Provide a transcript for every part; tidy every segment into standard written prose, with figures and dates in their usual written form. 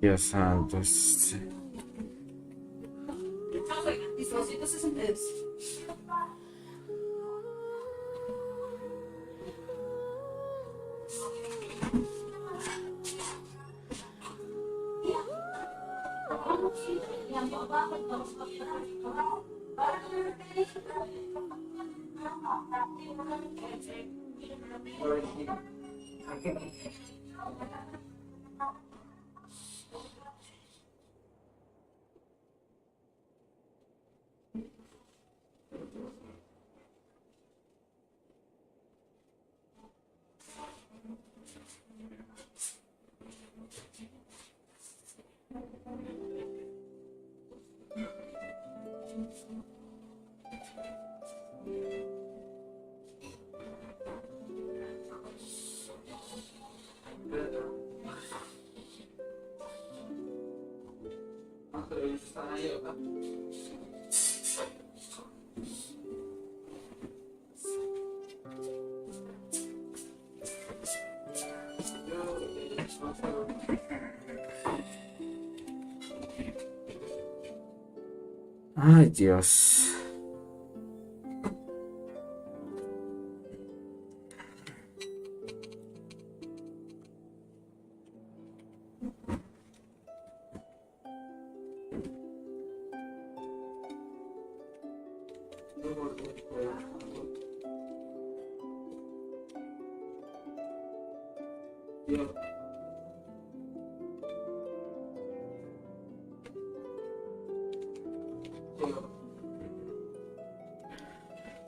Dios santo. Ay, Dios.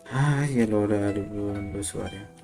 Ay, el horario del usuario.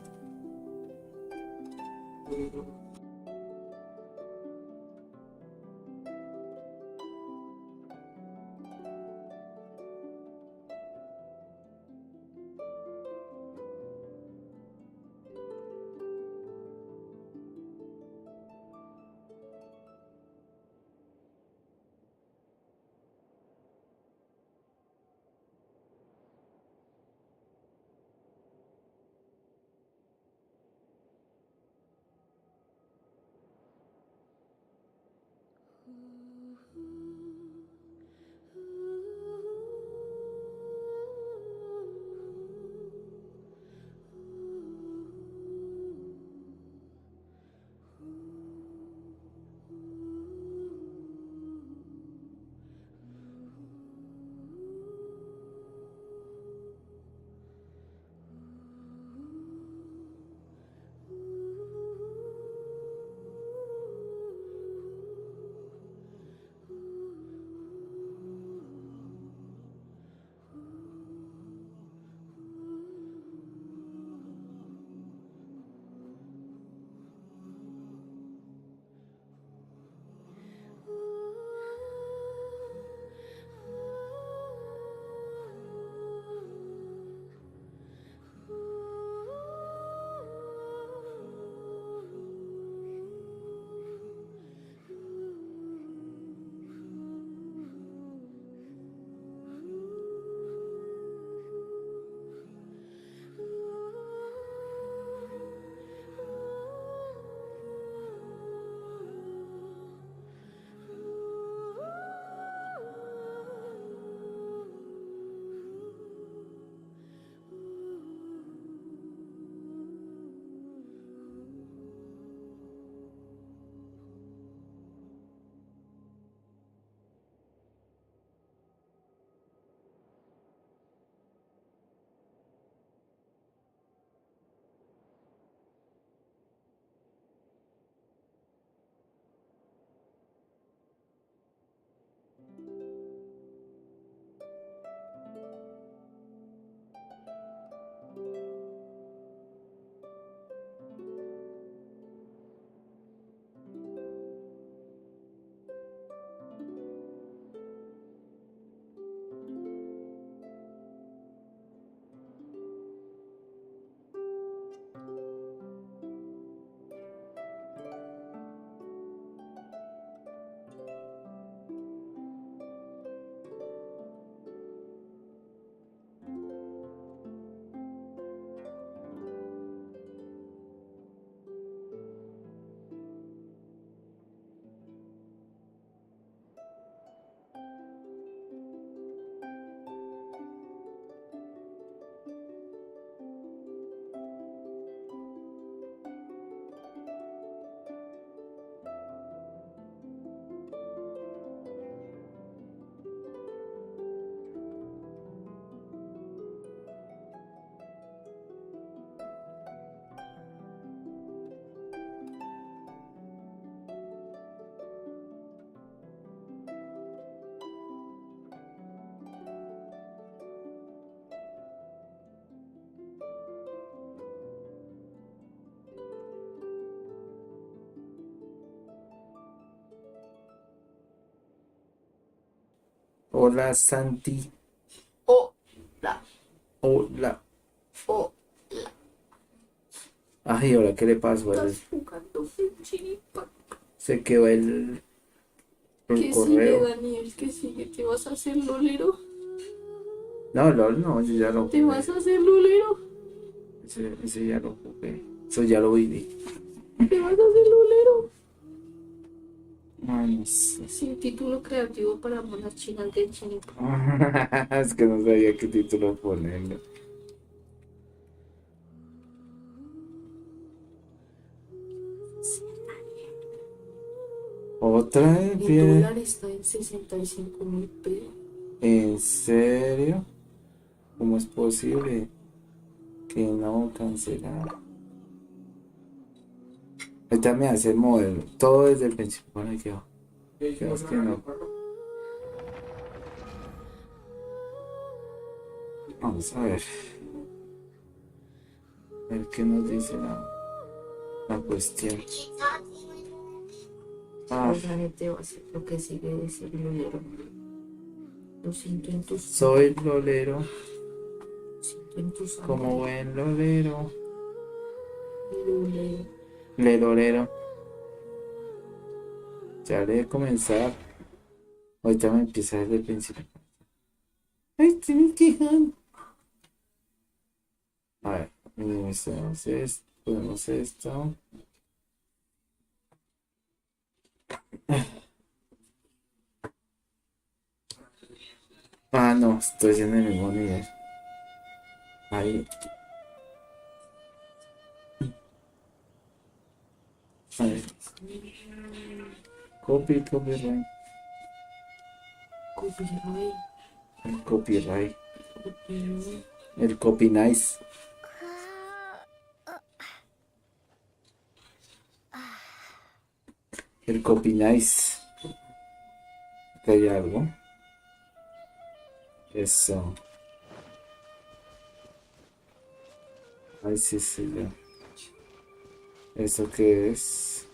Hola, Santi. Hola, Hola. hola. Ay, ahora, ¿qué le pasó? Estás jugando Genshin Impact. Se quedó el ¿Qué sigue, correo. Daniel? ¿Qué sigue? ¿Te vas a hacer lolero? No, LOL, no, yo ya lo ¿Te jugué. vas a hacer lolero? Ese ya lo jugué. Eso ya lo viví. ¿Te vas a hacer lolero? Ay, no sé. Sin título creativo para monas chinas Genshin Impact. Es que no sabía qué título ponerle. Otra vez, El pie. dólar está en 65.000 pesos. ¿En serio? ¿Cómo es posible que no cancelar? Ahorita me hace el modelo. Todo desde el principio. Bueno, yo. Es que no. Vamos a ver. A ver qué nos dice la cuestión. Ah, Pues la gente va a hacer lo que sigue de ser lolero. Lo siento en tus soy lolero. siento en tu Como sangre. buen lolero. Lolero. Lelolero. Ya le de comenzar. Ahorita me empieza desde el principio. Ay, estoy me quejan. A ver, minimizamos esto. Ponemos esto. Ah, no, estoy en el mismo nivel. Ahí, ahí. Copyright. Copyright. El copyright. Copyright. El copy nice. El copy nice. ¿Que hay algo? Eso. Ay, sí, sí, ya. ¿Eso qué es?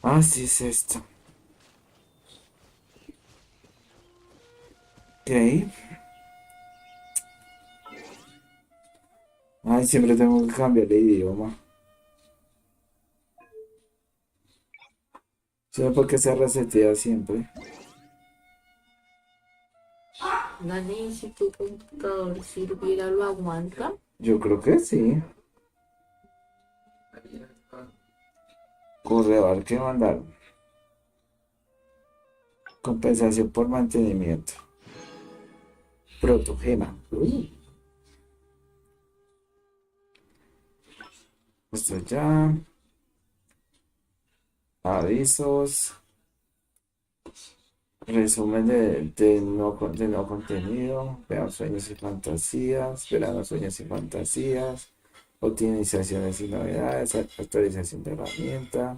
Ah, sí, es esto. Ok. Ay, siempre tengo que cambiar de idioma. ¿Sabes por qué se resetea siempre? Dani, si tu computador sirviera, ¿lo aguanta? Yo creo que sí. Correo al que mandar. Compensación por mantenimiento. Protogema. Esto ya. Avisos. Resumen de no contenido. Vean sueños y fantasías. Verano sueños y fantasías. Optimizaciones y novedades. Actualización de herramienta.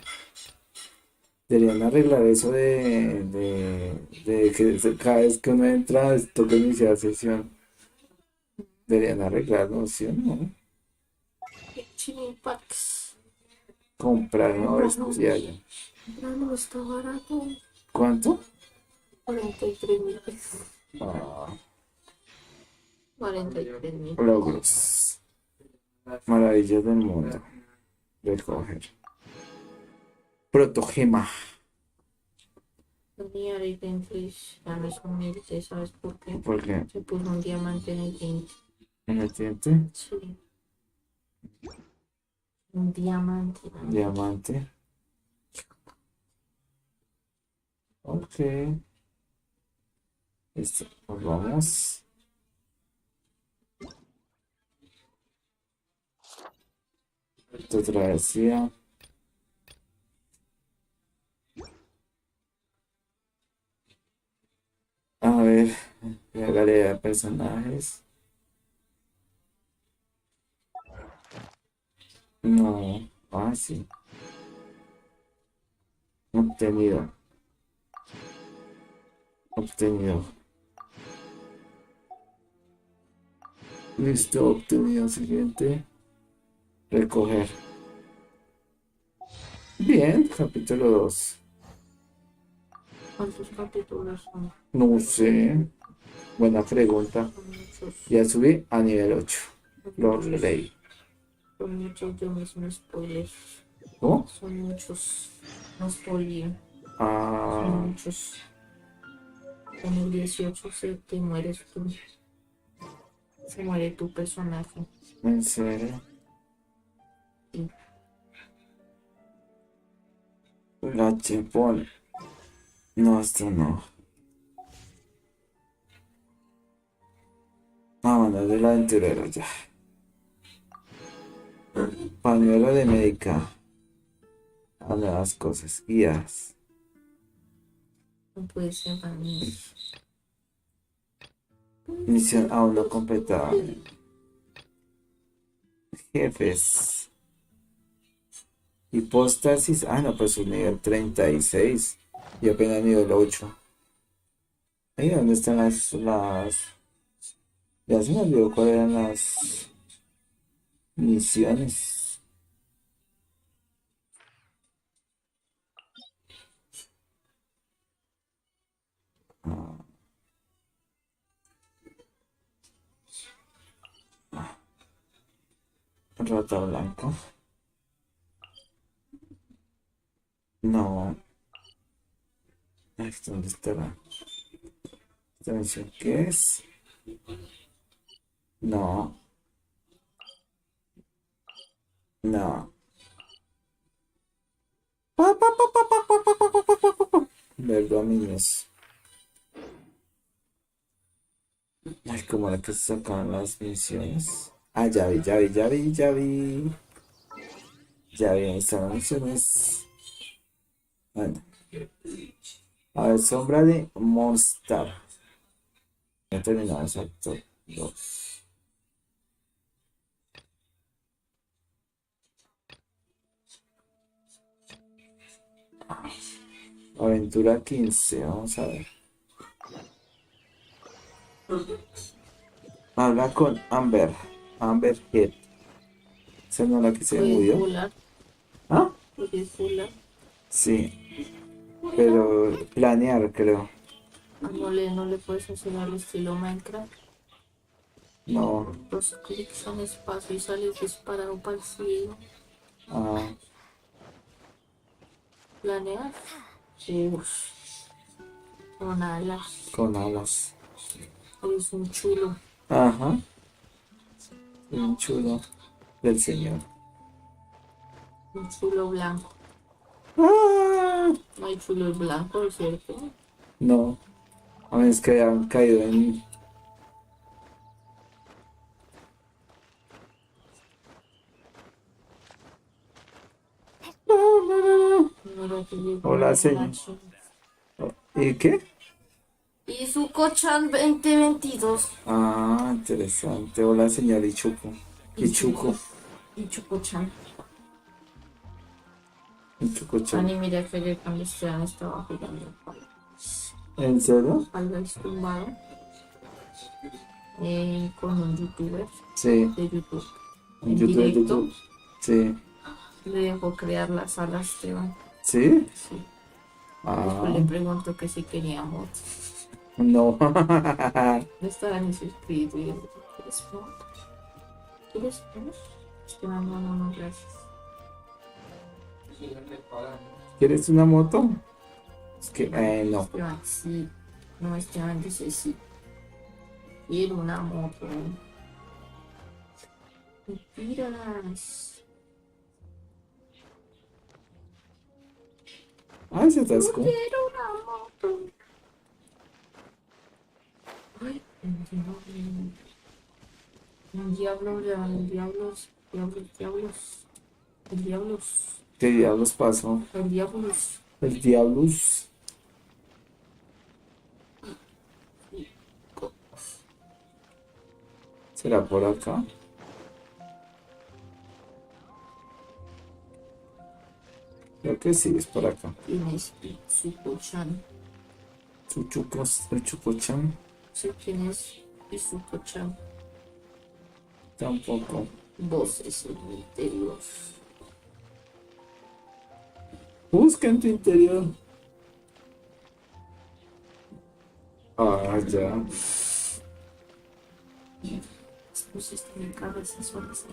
Deberían arreglar eso de que cada vez que uno entra, toca iniciar sesión. Deberían arreglarlo, ¿sí o no? Genshin Impact. Comprar un Brano, bestiario. Brano está barato. ¿Cuánto? 43.000 pesos. Ah, 43.000 pesos. logros. Maravillas del mundo. Recoger. Protogema. Dani, Ari Benfish ya no es humilde, ¿sabes por qué? ¿Por qué? Se puso un diamante en el diente. ¿En el diente? Sí, un diamante, Dani. Diamante. Ok. Listo. Pues vamos. Tu travesía. A ver. La galería de personajes. No. Ah, sí. Obtenido. Obtenido. Listo. Obtenido. Siguiente. Recoger. Bien. Capítulo 2. ¿Cuántos capítulos son? No sé. Buena pregunta. Son muchos. Ya subí a nivel 8. Son Lo muchos. leí. Son muchos, yo mismo spoilers. ¿Oh? Son muchos. No spoiler. Son Ah, muchos. En el 18 se te mueres tú. Se muere tu personaje. ¿en serio? Sí. Gachepón. No, esto no. Ah, bueno, es del aventurero ya. Pañuelo de médica. A nuevas cosas. Guías. No puede ser también. Misión aún no completada. Jefes. Hipóstasis. Ah, no, pues un nivel 36. Y apenas nivel 8. Ahí dónde están las. Ya se me olvidó cuáles eran las misiones. Ah, rata blanca. No. Ay, ¿dónde estará? ¿Esta misión qué es? No. No. Ver dominios. Ay, como la que se sacan las misiones. Ah, ya vi, ya vi, ya vi, ya vi. Ya vi, ahí están las misiones. Bueno. A ver, sombra de Monster. Ya he terminado, exacto. Dos. Aventura 15, vamos a ver. Habla con Amber. Amber Head. ¿Esa no es la que se Puedes murió? volar. ¿Ah? Puedes volar. Sí, pero planear, creo. Ah, no le puedes hacer al estilo Minecraft. No. Dos clics en espacio y sales disparado para el cielo. Ah, Planeas. Uf, con alas. con alas. Eres un chulo. Ajá. Un chulo del señor. Un chulo blanco. Ah, No hay chulos blancos, ¿cierto? no. A menos que hayan caído en. Mira que llegó Hola, la señor. china. ¿Y qué? Y su Cochan 2022. Ah, interesante. Hola, señor Ichuco. Y Ichuco. Chuco. Y Chuco-chan. Ichuco-chan. Ani, mira que ayer cuando Esteban estaba jugando ¿En serio? al tumbado con un youtuber Sí. de YouTube. En En YouTube, directo YouTube. Sí. le dejó crear las alas a Esteban. ¿Sí? Sí. Después Ah, le preguntó que si quería mod. no. Esteban y suscrito y yo, ¿quieres mod? ¿Quieres mod? Esteban, no, no, no, gracias. ¿Quieres una moto? Es que, no. Esteban, sí. No, Esteban dice sí. Quiero una moto. Mentiras. Ay, se Yo atascó. quiero una moto. Ay, el diablo, el diablos, diablos, diablos, el diablos, ¿Qué diablos pasó? el diablos. El diablos. ¿Será por acá? Creo que sí, es por acá. Tienes Izuko-chan. Chuchucos, el chucochan. Sé quién es Izuko-chan. Tampoco. Voces en mi interior. Busca en tu interior. ya. Las pusiste en mi cabeza solas.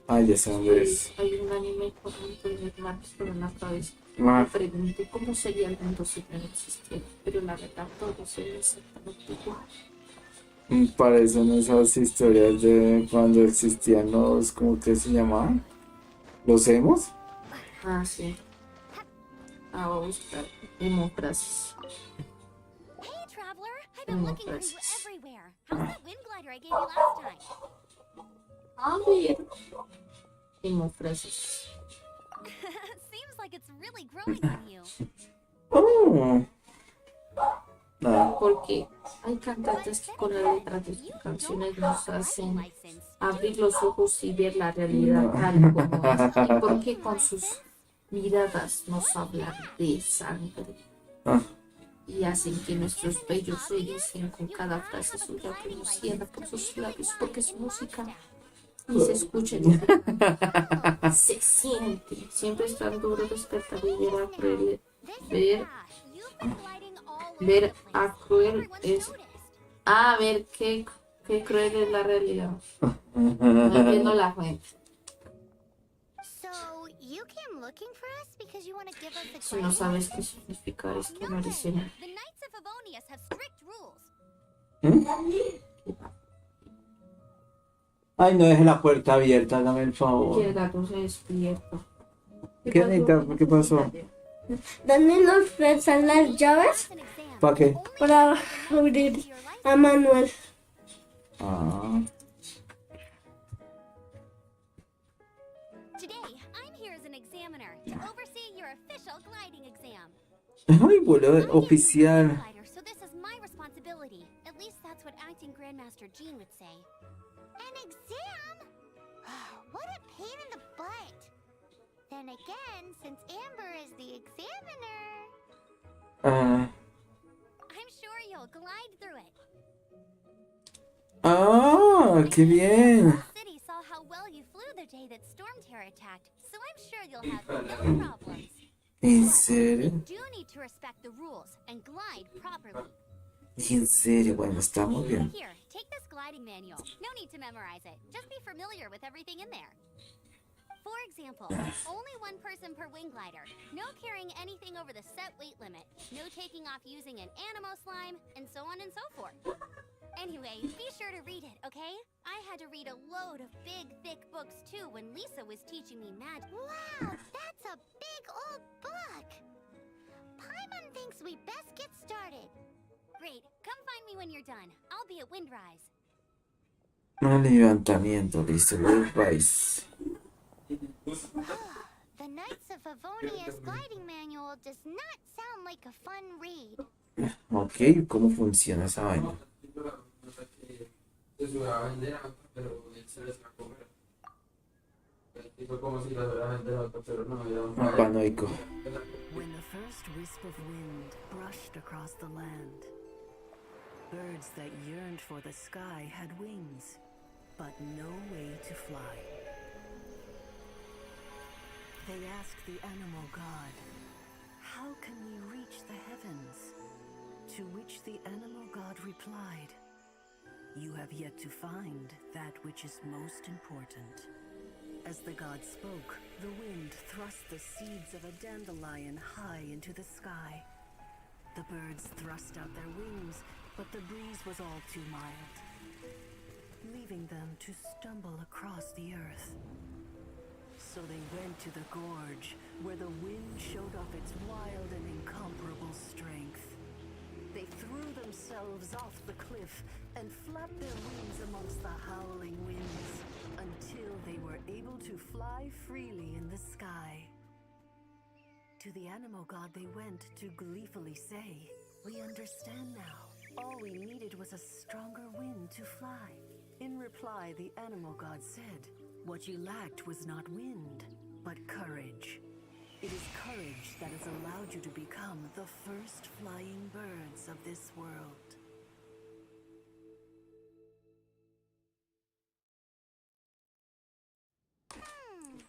Ay, ya sé dónde es. Hay un anime con un primer martes por en la cabeza. Me Ah, pregunté cómo sería el mundo si no existiera, pero la verdad todo sería exactamente igual. parecen esas historias de cuando existían los, ¿cómo que se llamaban? ¿Los emos? Ah, sí. Ah, voy a buscar democracias. Hey, traveler! I've been looking for you Democracias. everywhere. How's that wind glider I gave you last time? A ver. Democracias. Seems like it's really growing on you. Oh, nada. Porque hay cantantes que con las letras de sus canciones nos hacen abrir los ojos y ver la realidad tal como es. Y porque con sus miradas nos hablan de sangre Ah, y hacen que nuestros bellos se ericen con cada frase suya pronunciada por sus labios, porque su música y se escucha se siente. Siempre es tan duro despertar y ver a Cruel. Ver a Cruel es. A ver qué cruel es la realidad. No entiendo la fuente. So, you came looking for us because you want to give us a Si no sabes qué significa esto, no eres The nada. Knights of Favonius have strict rules. ay, no deje la puerta abierta, hágame el Que favor. el gato se despierta. ¿Qué necesita? ¿Qué pasó? ¿Dónde nos prestan las llaves? It's an exam. ¿Para qué? Para abrir a Manuel. Ah, Today, I'm here as an examiner to oversee your official gliding exam. ay, boludo, I gave you the oficial. glider, so this is my responsibility. At least that's what acting Grandmaster Jean would say. An exam? What a pain in the butt. Then again, since Amber is the examiner, Ah, I'm sure you'll glide through it. ah, qué bien. The city saw how well you flew the day that Storm Terror attacked, so I'm sure you'll have no problems. ¿En You serio? do need to respect the rules and glide properly. ¿En serio? Bueno, está muy bien. Here, take this gliding manual. No need to memorize it. Just be familiar with everything in there. For example, only one person per wing glider. No carrying anything over the set weight limit. No taking off using an animo slime, and so on and so forth. Anyway, be sure to read it, okay? I had to read a load of big, thick books too when Lisa was teaching me magic. Wow, that's a big old book! Paimon thinks we best get started. Great, come find me when you're done. I'll be at Windrise. Un levantamiento, listo, Luis Rice. The Knights of Favonius gliding manual does not sound like a fun read. Ok, ¿cómo funciona esa vaina? Paranoico. When the first wisp of wind brushed across the land, birds that yearned for the sky had wings, but no way to fly. They asked the animal god, "How can we reach the heavens?" To which the animal god replied, "You have yet to find that which is most important." As the god spoke, the wind thrust the seeds of a dandelion high into the sky. The birds thrust out their wings, but the breeze was all too mild, leaving them to stumble across the earth. So they went to the gorge, where the wind showed off its wild and incomparable strength. They threw themselves off the cliff and flapped their wings amongst the howling winds until they were able to fly freely in the sky. To the animal god they went to gleefully say, "We understand now. All we needed was a stronger wind to fly." In reply, the animal god said, "What you lacked was not wind, but courage. It is courage that has allowed you to become the first flying birds of this world."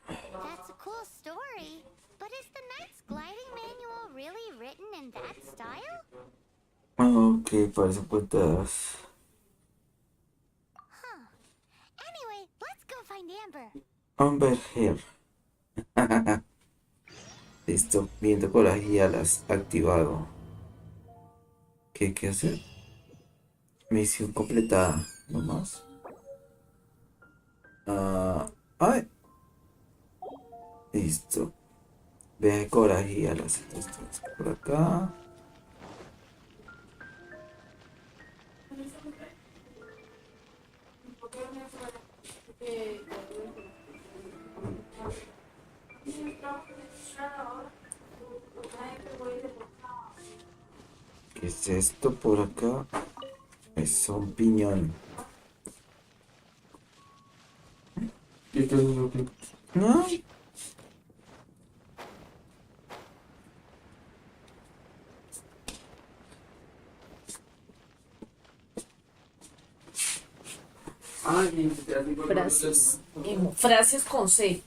That's a cool story. But is the Knight's gliding manual really written in that style? Ok, parecen puntadas. Huh. Anyway, let's go find Amber. Amber Hair. Listo, viento corajialas activado. ¿Qué hay que hacer? Misión completada. No más. Ay. Listo. Viaje corajialas. Entonces, por acá. ¿Qué es esto por acá? Es un piñón. ¿No? Frases. Frases con C.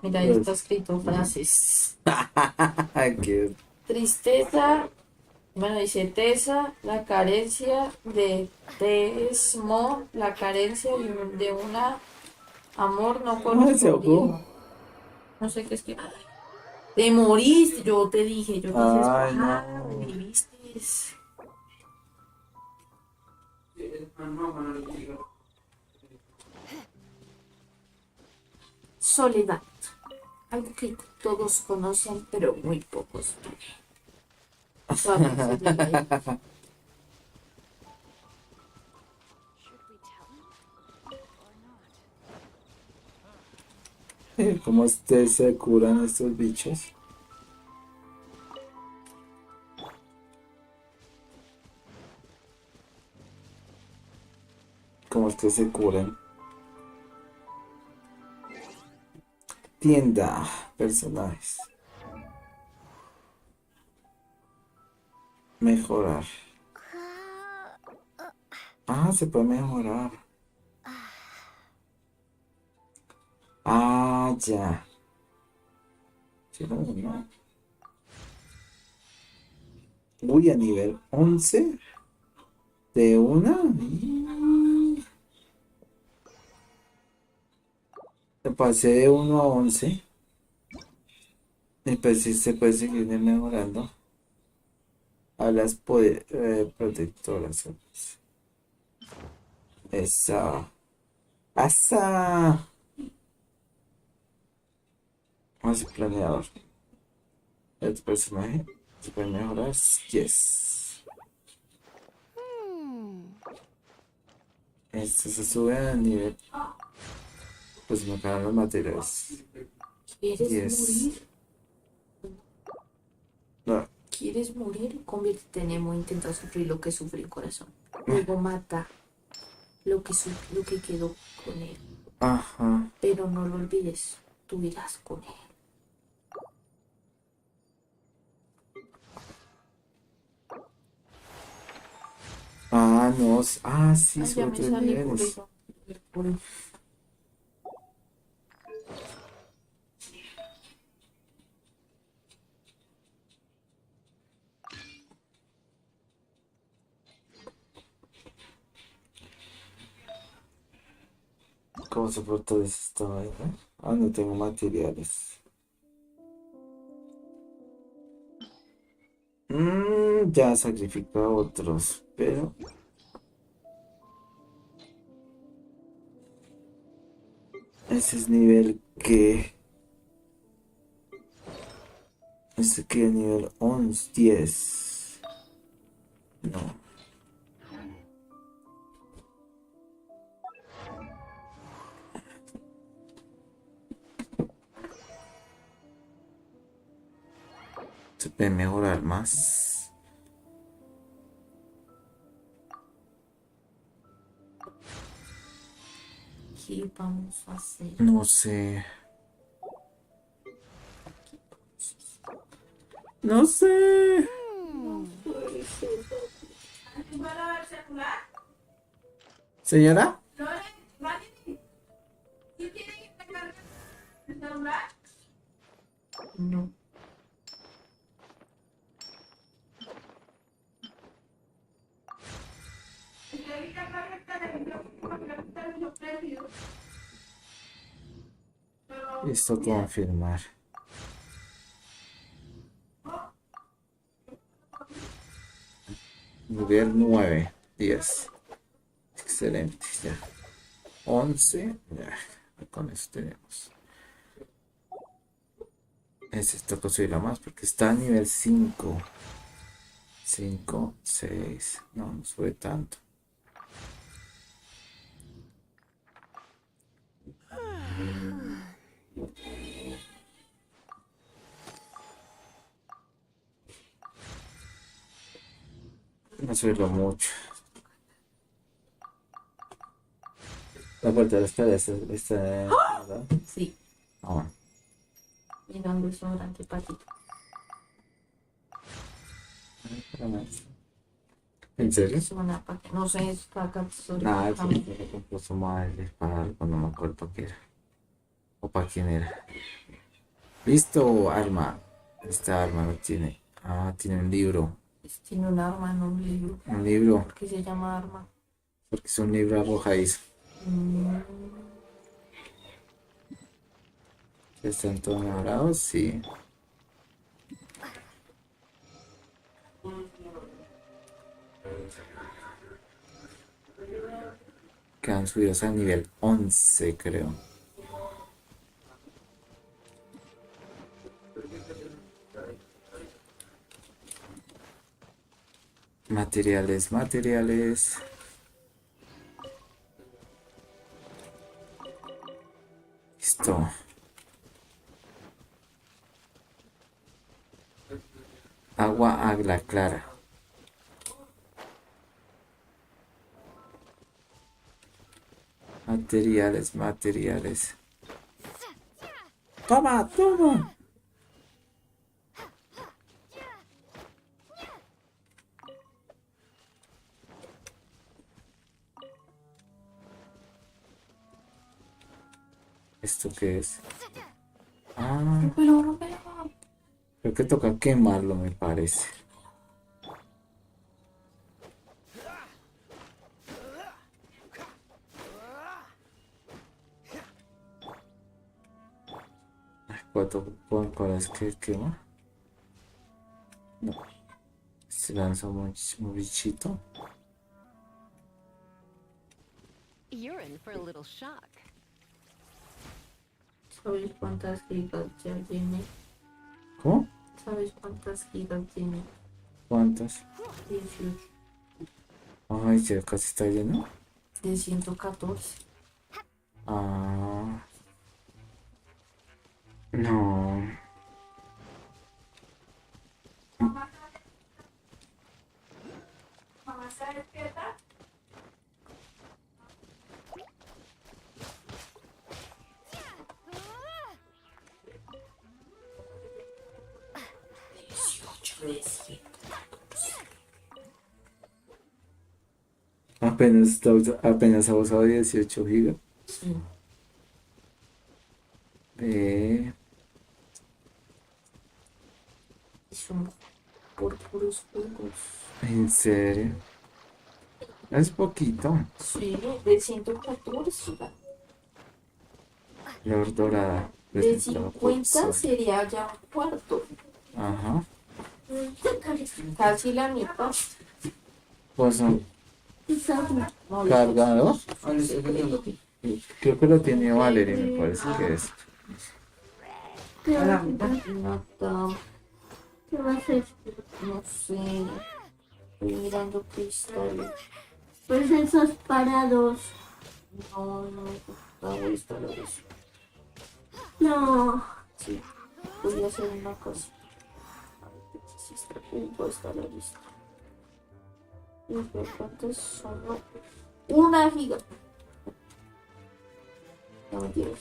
Mira, ahí está escrito frases. Qué Tristeza. Bueno, dice Tesa, la carencia de Tesmo, la carencia de una amor no se ahogó. correspondido. No sé qué es que. Te moriste, yo te dije, Ay, viviste. Soledad, algo que todos conocen, pero muy pocos. Suave, se llega ahí. Should we tell him? Or not? ¿Cómo se curan estos bichos? ¿Cómo es que se curan? Tienda, personajes. Mejorar. Ah, se puede mejorar. Ah, ya. Sí, no. Uy, a nivel 11 de una. Le pasé de 1 a 11. Y pues sí se puede seguir mejorando. A las protectoras. Esa. Asa. Vamos a planeador. El personaje se puede mejorar. Yes. Este se sube a nivel. Pues me quedan los materiales. ¿Quieres Yes. morir? No. ¿Quieres morir? Conviértete en emo, intenta sufrir lo que sufre el corazón. Luego mata lo que quedó con él. Ajá. Pero no lo olvides, tú irás con él. Ah, no. Ah, sí, Ay, ya sube me 3 salí por niveles. eso. Por eso. ¿Cómo se fortalece esta vaina? Ah, no tengo materiales. Ya sacrifica a otros, pero ese es nivel que. Este que es nivel 11, 10. No. Se puede mejorar más. ¿Qué vamos a hacer? No sé. No sé. Señora. No. Listo, confirmar. Nivel 9, 10. Excelente, ya. 11, ya. Con eso tenemos. Ese toca subirlo más porque está a nivel 5. 5, 6. No, no sube tanto. No subirlo mucho. La puerta de la escalera está, ¿verdad? Sí. Ah, bueno. Mirando eso durante patito. ¿En serio? Es una no sé, es caca sobre Nada, la eso cama. me compró su madre para algo, no me acuerdo para qué era. O para quién era. Listo, arma. Esta arma no tiene. Ah, tiene un libro. Tiene un arma, no un libro. Un libro. ¿Por qué se llama arma? Porque es un libro arrojadizo. Mm, ¿Están todos mejorados? Sí. Quedan subidos al nivel 11, creo. Materiales, materiales. Listo. Agua agla clara. Materiales, materiales. Toma, toma. ¿Esto qué es? Ah, Rómpelo. creo que toca quemarlo, me parece. ¿Cuál es que quema? No. Se lanza un bichito. You're in for a little shock. ¿Sabes cuántas gigas ya tiene? ¿Cómo? ¿Sabes cuántas gigas tiene? ¿Cuántas? 18. Ay, ya casi está lleno. De 114. Ah. No. Apenas ha usado 18 gigas. Sí. Son por puros juegos. ¿En serio? Es poquito. Sí, de 114. Flor dorada. De 50 sería ya un cuarto. Ajá. Casi la mitad. Pues son No, cargado. sí. Creo que lo tiene Valerie, me parece que es. Nada, ¿Qué va a hacer? no sé. Estoy mirando cristales. Pues esos parados. No, no me gusta esta la vez. No. Sí, voy a hacer una cosa. A ver si está punto está la lista. Y los cuántos son. Una giga. No me tienes.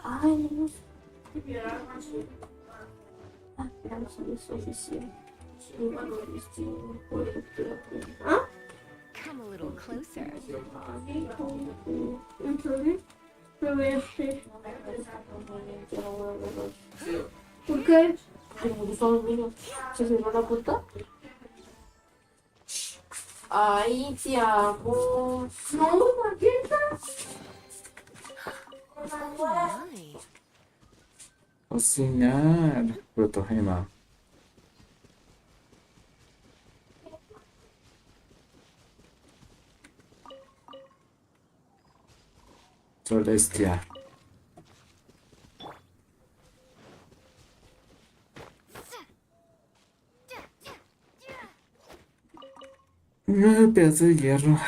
Ay, no sé. Ah, claro, sí es oficial. Sí, bueno, sí, no puedo esperar. Come a little closer. Entonces, Lo voy a hacer. ¿Por qué? ¿Se cerró la puerta? Ay, te amo. No, Marquita. Oh my. Cocinar. Protogema. Celestia. Pedazo de hierro.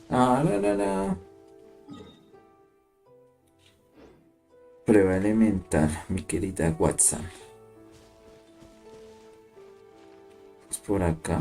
Ah, no, no, no. Prueba elemental, mi querida Watson. Es por acá.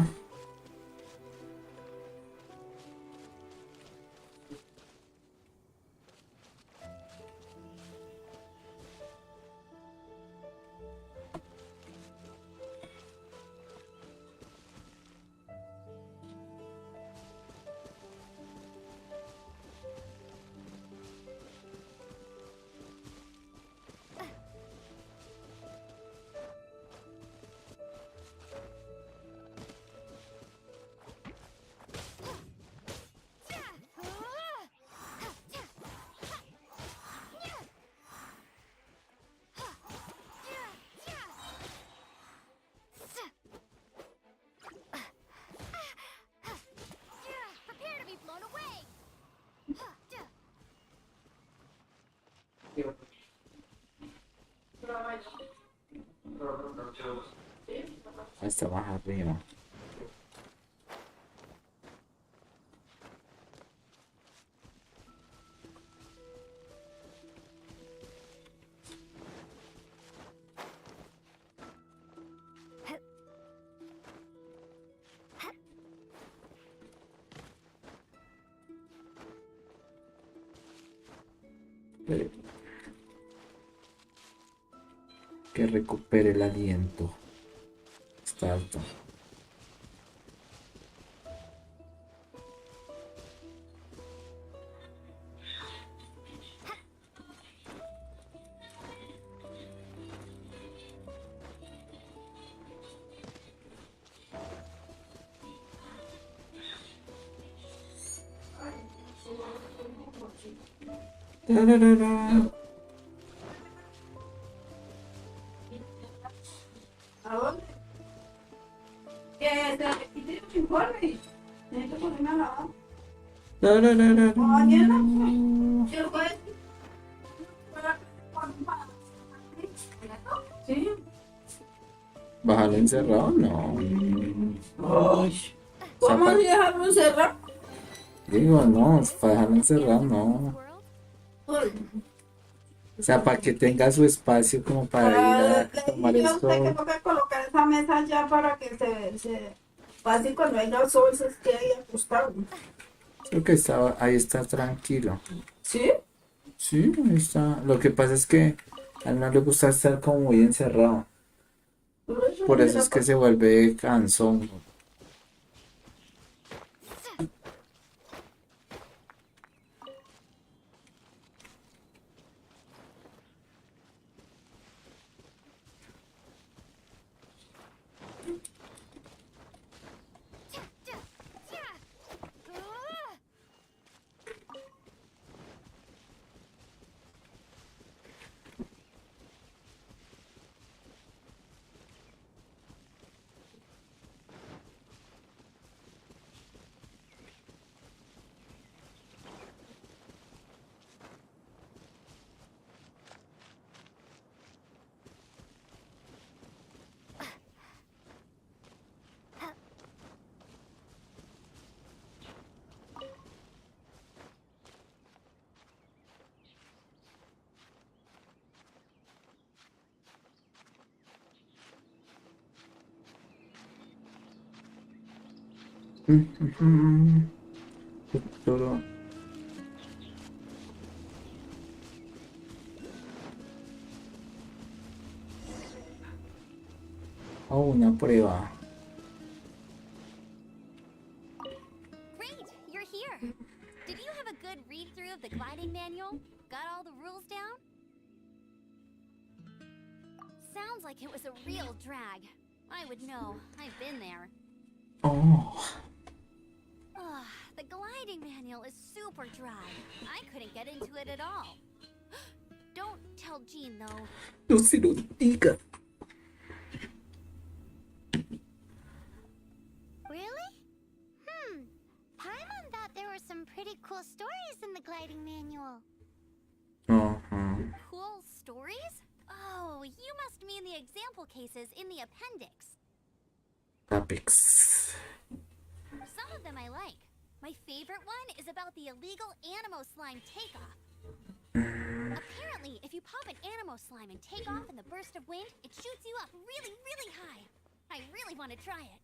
Prepare to be blown away. Ahí está más arriba. Eh, Que recupere el aliento. Está alto. Tararara. ¿A dónde? Que se quite el informe. Necesito ponerme a lavar. Tararara. Mañana, yo voy Sí. ¿Bajarlo encerrado? No. Ay. ¿Cómo Zapa- si dejarlo encerrado? Digo, no, para dejarlo encerrado, no. World? O sea, para que tenga su espacio como para ir a Le tomar dije el a usted que sol. toca colocar esa mesa ya para que se fácil cuando haya sol se esté ahí acostado. Creo que ahí está tranquilo. ¿Sí? Sí, ahí está. Lo que pasa es que a él no le gusta estar como muy encerrado. Por eso es que se vuelve cansón. Todo. Oh, una prueba. Great, you're here. Did you have a good read-through of the gliding manual? Got all the rules down? Sounds like it was a real drag. I would know. I've been there. Oh, Ugh, the gliding manual is super dry. I couldn't get into it at all. Don't tell Jean, though. no se lo diga. Really? Paimon thought there were some pretty cool stories in the gliding manual. Cool stories? Oh, you must mean the example cases in the appendix. Apex. Some of them I like. My favorite one is about the illegal Animo slime takeoff. Apparently, if you pop an Animo slime and take off in the burst of wind, it shoots you up really, really high. I really want to try it.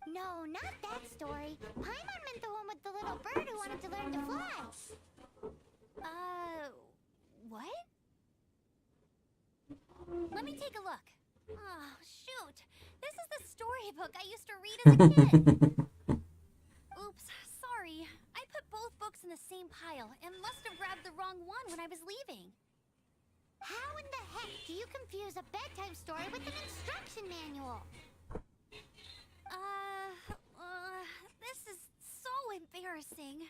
No, not that story. Paimon meant the one with the little bird who wanted to learn to fly. What? Let me take a look. Oh, shoot. This is the storybook I used to read as a kid. Oops, sorry. I put both books in the same pile and must have grabbed the wrong one when I was leaving. How in the heck do you confuse a bedtime story with an instruction manual? This is so embarrassing.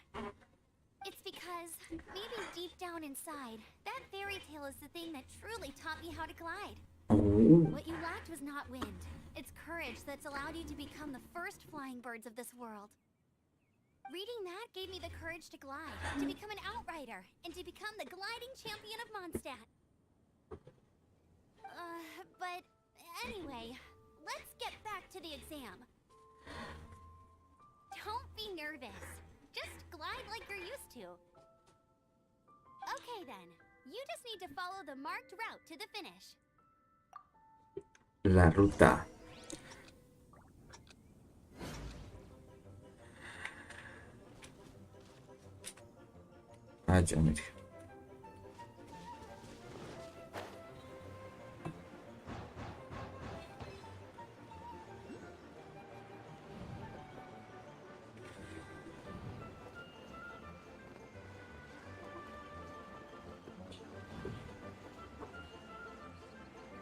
It's because, maybe deep down inside, that fairy tale is the thing that truly taught me how to glide. What you lacked was not wind. It's courage that's allowed you to become the first flying birds of this world. Reading that gave me the courage to glide, to become an outrider, and to become the gliding champion of Mondstadt. But anyway, let's get back to the exam. Don't be nervous. Just glide like you're used to. Okay then, you just need to follow the marked route to the finish. La ruta. Ah, ya mire.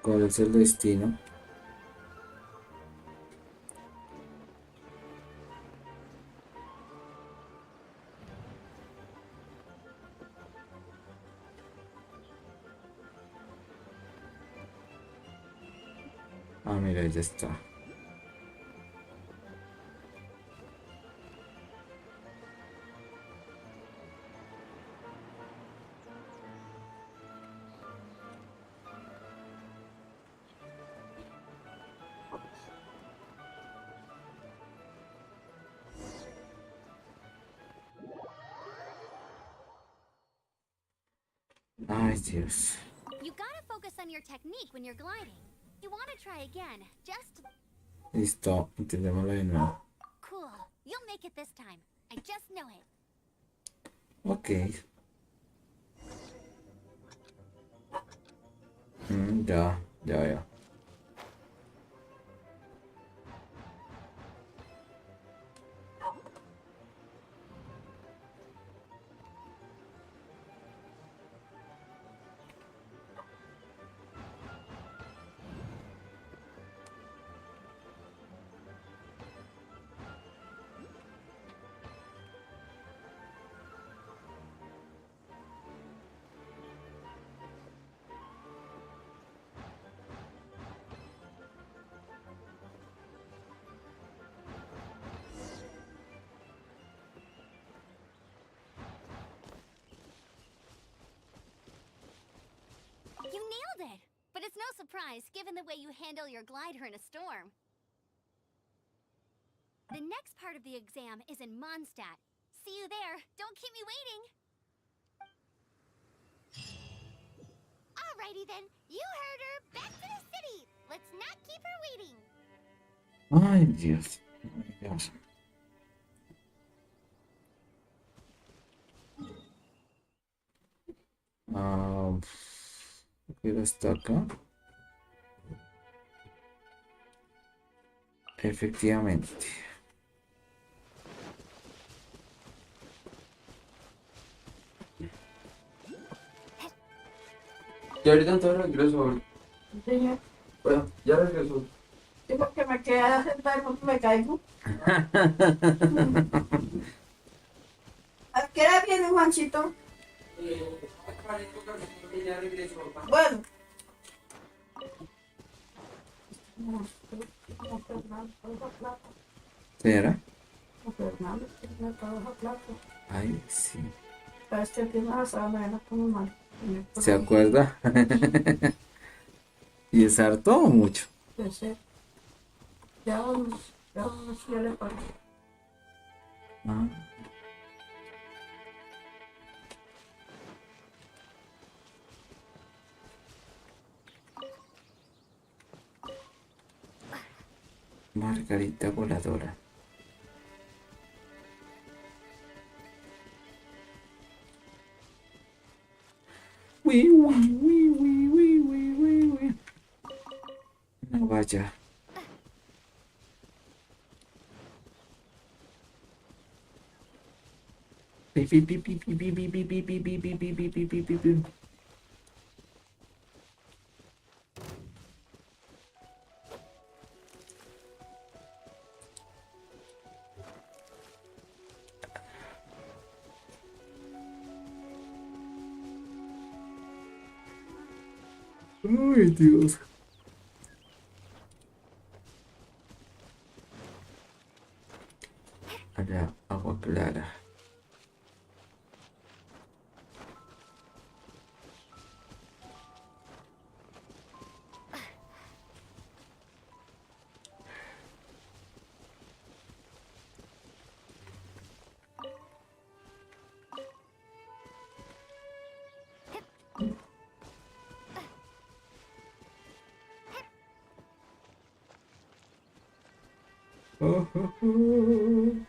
¿Cuál es el destino? Ah, mira, ya está. Ay, Dios. You gotta focus on your technique when you're gliding. You wanna try again, just... Listo, intentémoslo de nuevo. Cool. You'll make it this time. I just know it. Ok. Ya veo. You nailed it! But it's no surprise, given the way you handle your glider in a storm. The next part of the exam is in Mondstadt. See you there. Don't keep me waiting. Alrighty then. You heard her. Back to the city. Let's not keep her waiting. Ay, Dios. Ay, Dios. Ah, pero está acá. Efectivamente. Y ahorita entonces regreso. Sí, Bueno, ya regreso. sí, porque me quedé sentada y pronto me caigo. ¿A qué hora viene Juanchito? Bueno. Como Fernando, trabaja plata. ¿Será? Como Fernando, no trabaja plata. Ay, sí. Pero este tiene la sábana, como mal. ¿Se acuerda? ¿Y es harto o mucho? Pensé, ya vamos, ya le parece. Ah, Margarita voladora. Uy, uy, uy, uy, uy, uy, uy, uy. No vaya. Pi, pi, pi, pi, pi, pi, pi, pi, pi, pi, pi, pi, pi, pi, pi, pi, pi. Ay, Dios. Allá, agua clara. Oh, oh, oh.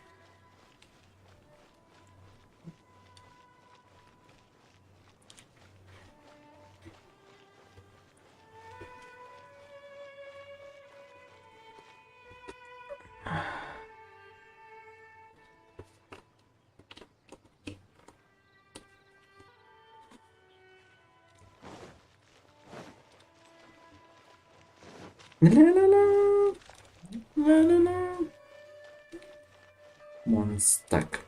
La, la, la. La, la, la. Monstack.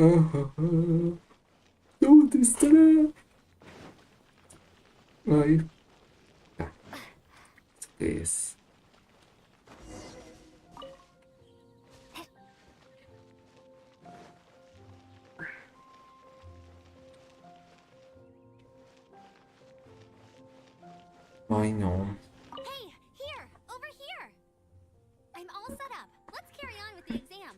Oh, oh, oh. ¿Dónde estará? Ay, ah, ¿qué es? Ay, no. Hey, here! Over here! I'm all set up. Let's carry on with the exam.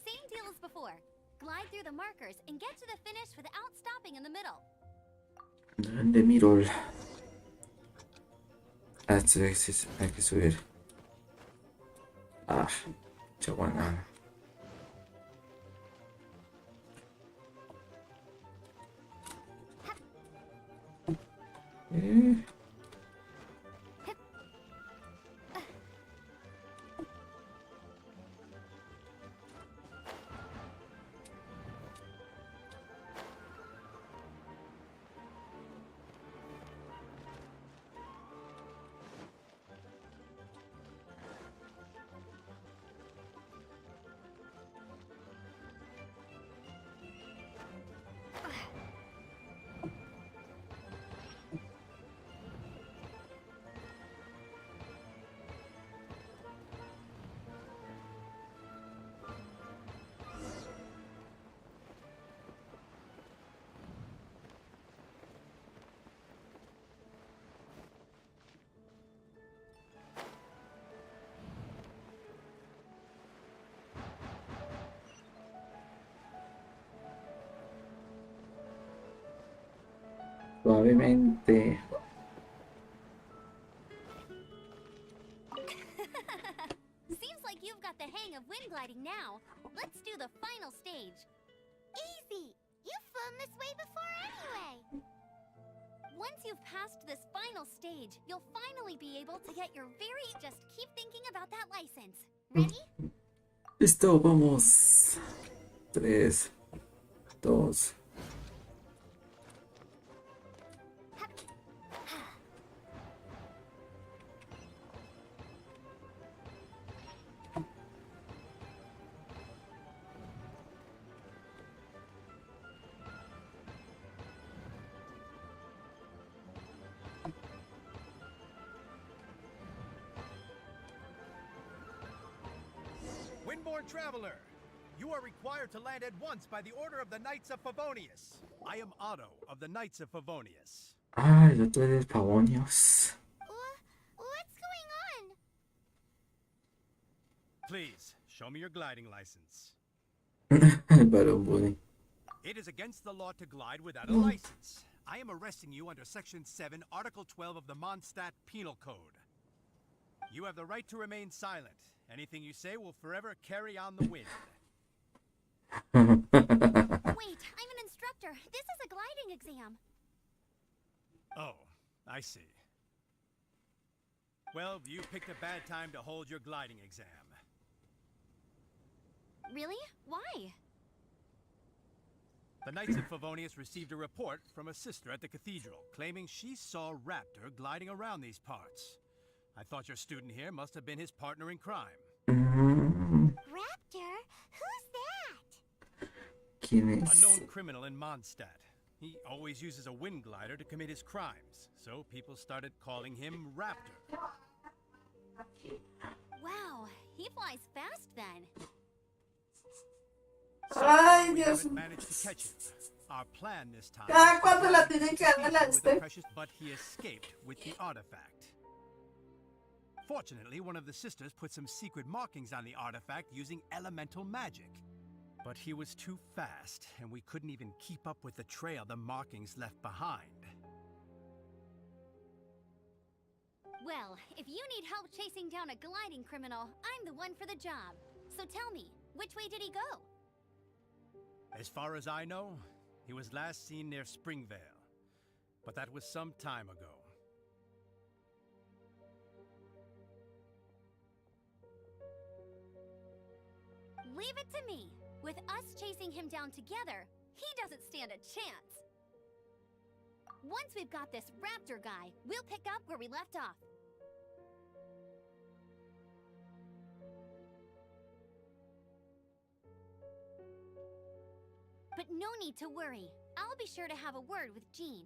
Same deal as before. Glide through the markers and get to the finish without stopping in the middle. ¿Dónde miró? Ah, esto es, hay que subir. Ah, chaguana. Eh, Suavemente. Seems like you've got the hang of wind gliding now. Let's do the final stage. Easy! You've flown this way before anyway! Once you've passed this final stage, you'll finally be able to get your very... Just keep thinking about that license. Ready? Listo, vamos. 3, 2. Windborne Traveler, you are required to land at once by the order of the Knights of Favonius. I am Otto of the Knights of Favonius. Ay, yo tú eres Pavonios. What's going on? Please, show me your gliding license. El varón bullying. It is against the law to glide without a license. I am arresting you under Section 7, Article 12 of the Mondstadt Penal Code. You have the right to remain silent. Anything you say will forever carry on the wind. Wait, I'm an instructor. This is a gliding exam. Oh, I see. Well, you picked a bad time to hold your gliding exam. Really? Why? The Knights of Favonius received a report from a sister at the cathedral claiming she saw Raptor gliding around these parts. I thought your student here must have been his partner in crime. Raptor? Who's that? ¿Quién A es? known criminal in Mondstadt. He always uses a wind glider to commit his crimes, so people started calling him Raptor. Wow, he flies fast then. Ay, We Dios. haven't managed to catch him. Our plan this time Cada is to cuando la find tienen que his dar vehicle with the adelante. precious, but he escaped with the artifact. Fortunately, one of the sisters put some secret markings on the artifact using elemental magic. But he was too fast, and we couldn't even keep up with the trail the markings left behind. Well, if you need help chasing down a gliding criminal, I'm the one for the job. So tell me, which way did he go? As far as I know, he was last seen near Springvale. But that was some time ago. Leave it to me. With us chasing him down together, he doesn't stand a chance. Once we've got this raptor guy, we'll pick up where we left off. But no need to worry. I'll be sure to have a word with Jean.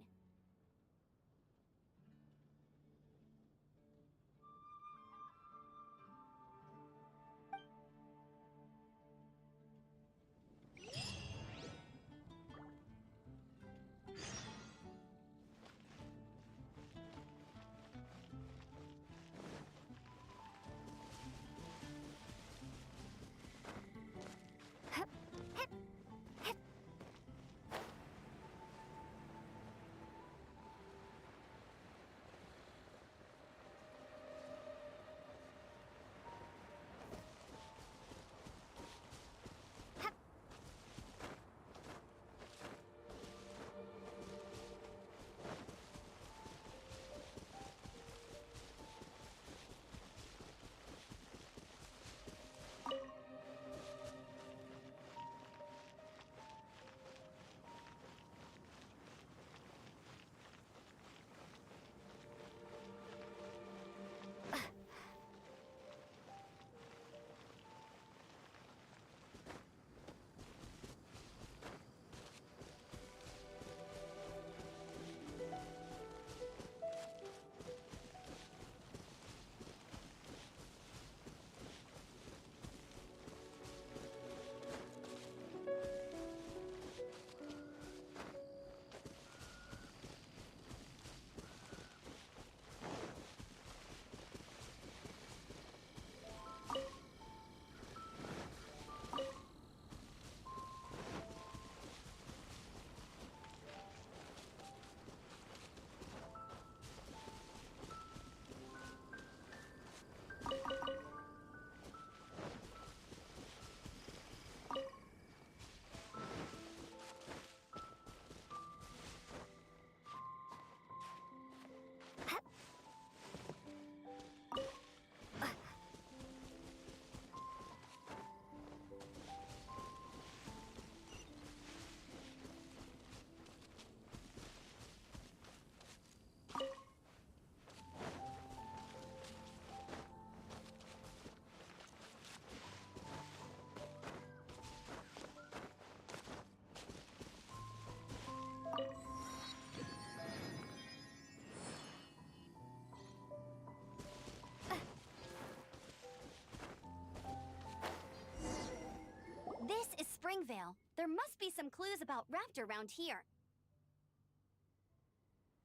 Springvale. There must be some clues about Raptor around here.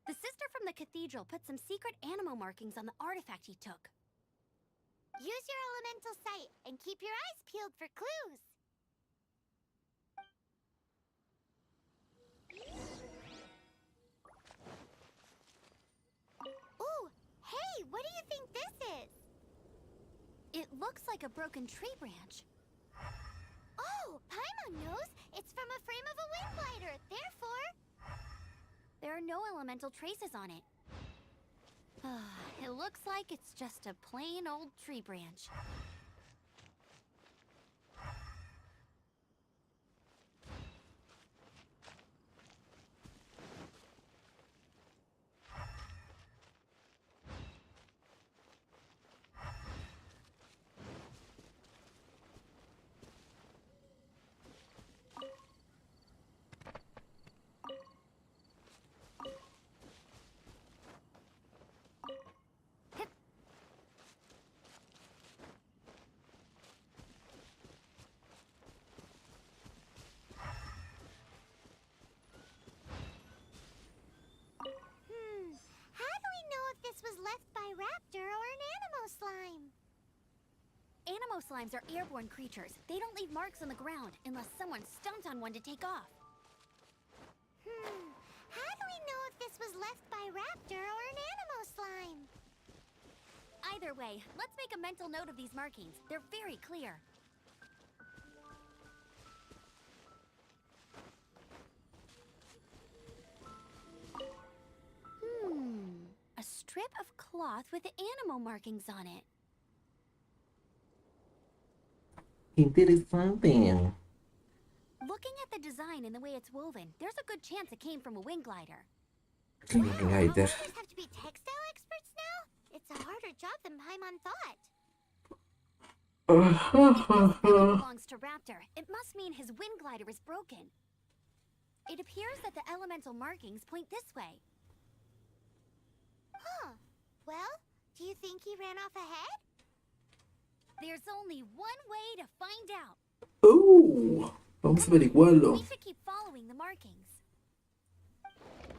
The sister from the cathedral put some secret animal markings on the artifact he took. Use your elemental sight and keep your eyes peeled for clues. Ooh, hey, what do you think this is? It looks like a broken tree branch. Oh, Paimon knows! It's from a frame of a wind glider, therefore... There are no elemental traces on it. It looks like it's just a plain old tree branch. Was left by Raptor or an Animo Slime. Animo Slimes are airborne creatures. They don't leave marks on the ground unless someone stomped on one to take off. How do we know if this was left by Raptor or an Animo Slime? Either way, let's make a mental note of these markings. They're very clear. A strip of cloth with animal markings on it. Interesante. Looking at the design and the way it's woven, there's a good chance it came from a wing glider. Glider. Welders have to be textile experts now? It's a harder job than Paimon thought. If this really belongs to Raptor, it must mean his wind glider is broken. It appears that the elemental markings point this way. Huh. Well, do you think he ran off ahead? There's only one way to find out. Vamos a averiguarlo. We should keep following the markings.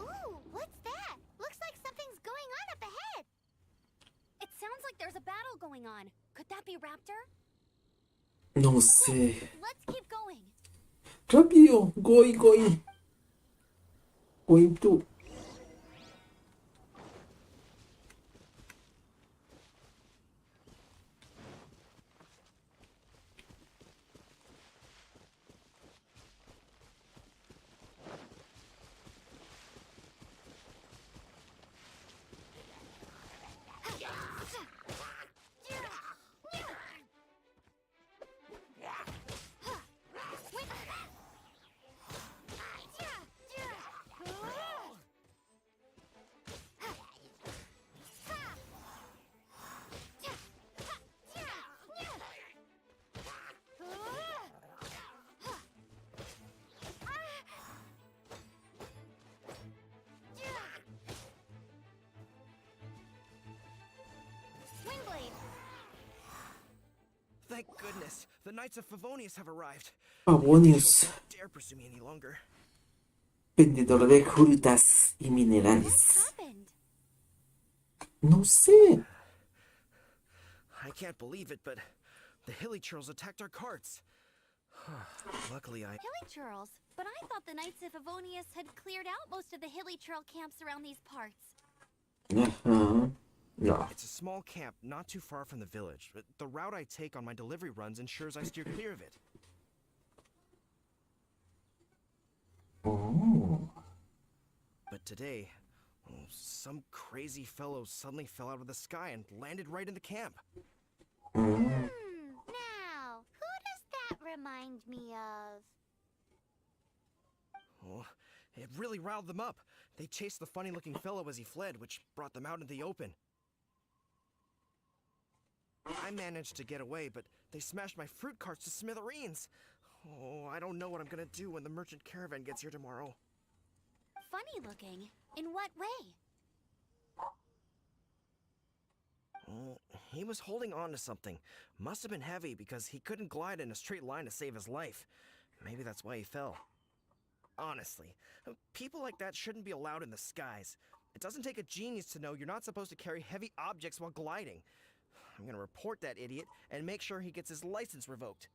Ooh, what's that? Looks like something's going on up ahead. It sounds like there's a battle going on. Could that be Raptor? No sé. Let's keep going. Rápido, going. Going to. Thank goodness, the Knights of Favonius have arrived. Favonius, Don't dare pursue me any longer. vendedor de frutas y What minerales. happened? No sé. I can't believe it, but the hilly churls attacked our carts. Luckily, I... Hilly churls? But I thought the Knights of Favonius had cleared out most of the hilly churl camps around these parts. Ajá. No. It's a small camp not too far from the village, but the route I take on my delivery runs ensures I steer clear of it. Oh. But today, some crazy fellow suddenly fell out of the sky and landed right in the camp. Mm. Now, who does that remind me of? Oh, it really riled them up. They chased the funny-looking fellow as he fled, which brought them out into the open. I managed to get away, but they smashed my fruit carts to smithereens. Oh, I don't know what I'm gonna do when the merchant caravan gets here tomorrow. Funny looking? In what way? Oh, he was holding on to something. Must have been heavy because he couldn't glide in a straight line to save his life. Maybe that's why he fell. Honestly, people like that shouldn't be allowed in the skies. It doesn't take a genius to know you're not supposed to carry heavy objects while gliding. I'm gonna report that idiot and make sure he gets his license revoked.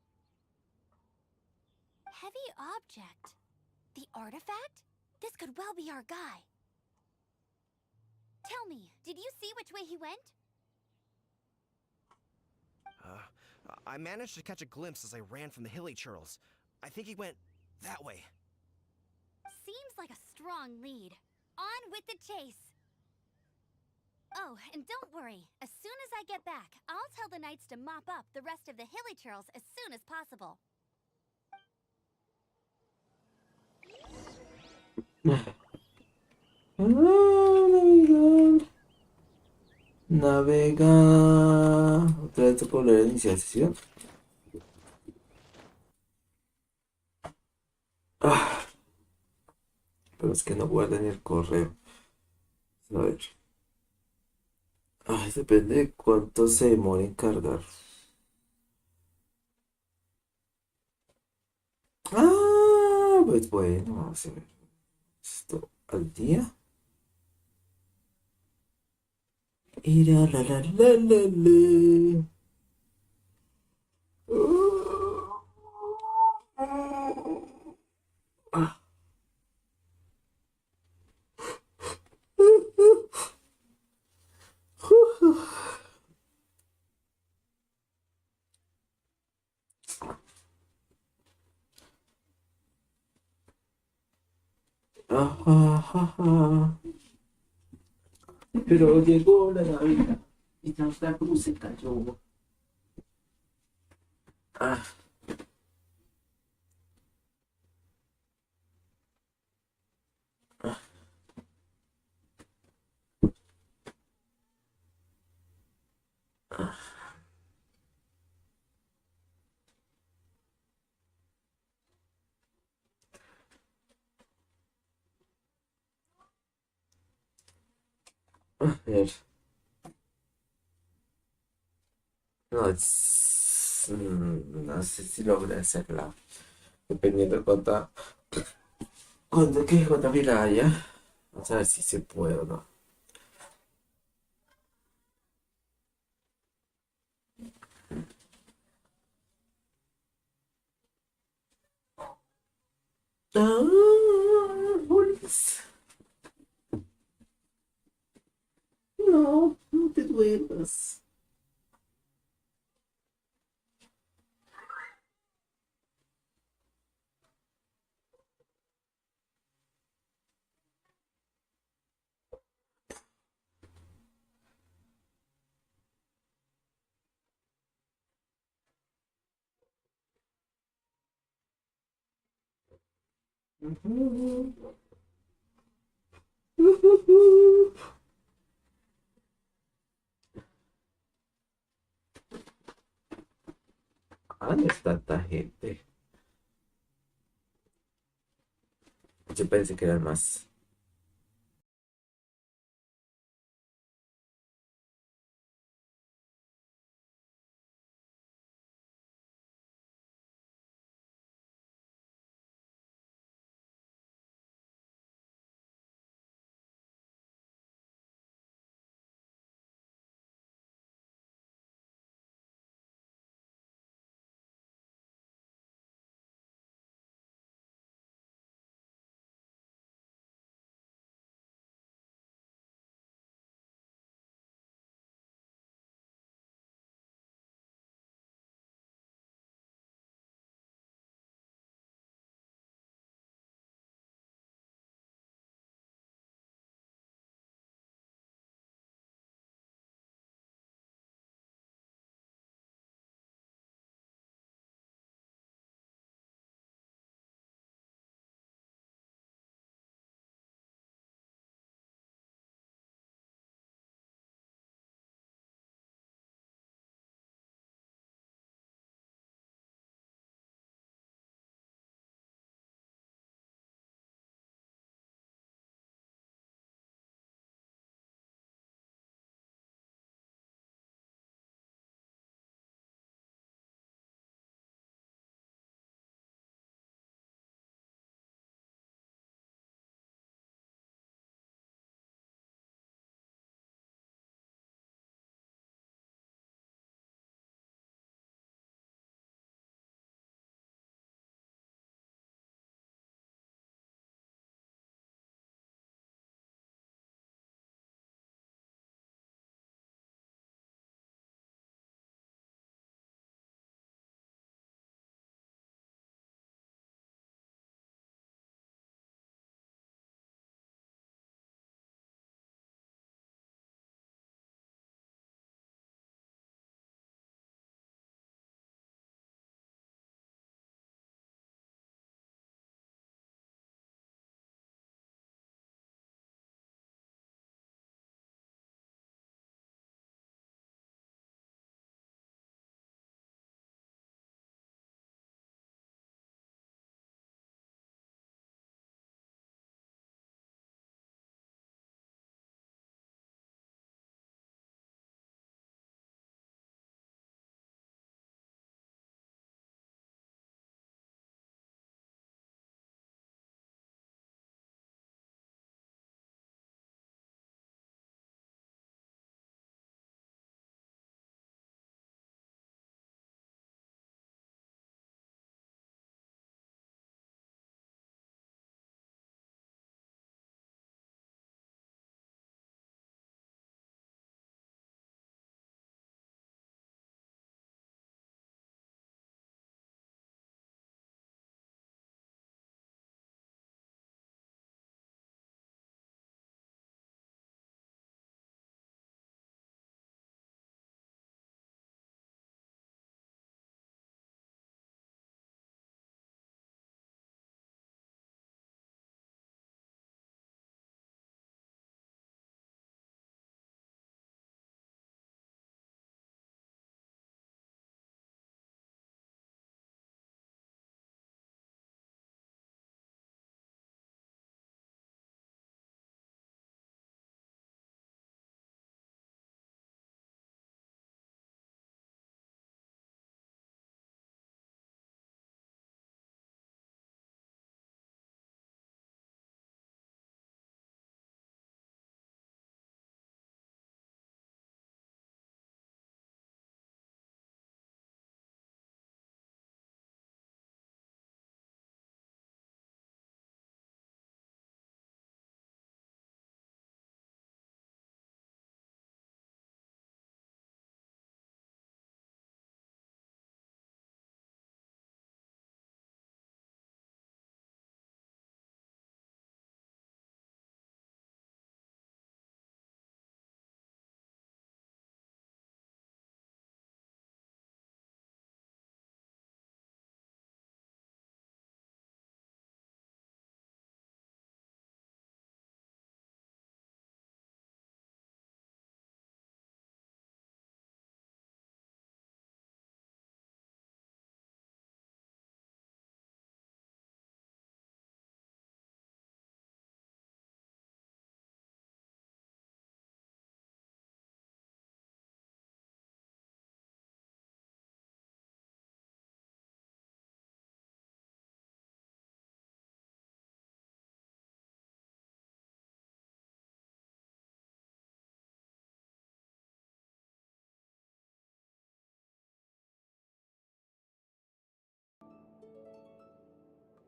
Heavy object? The artifact? This could well be our guy. Tell me, did you see which way he went? I managed to catch a glimpse as I ran from the hilly churls. I think he went that way. Seems like a strong lead. On with the chase. Oh, and don't worry. As soon as I get back, I'll tell the knights to mop up the rest of the hilly churls as soon as possible. Navegar. Navegar. Otra vez te puedo leer la iniciación. Ah, pero es que no guarda ni el correo. A ver. Ay, depende de cuánto se demore en cargar. Ah, pues bueno, vamos a ver. Esto al día. Ira la la la la la. Ah. Ajá, ajá. Pero llegó la Navidad y Santa Cruz se cayó. Ah, a ver. No, no sé si logré hacerla. Dependiendo de cuánta fila haya. Vamos a ver si se puede o no. Ah, Boris. No, no te duermas. Ah, no es tanta gente. Yo pensé que eran más.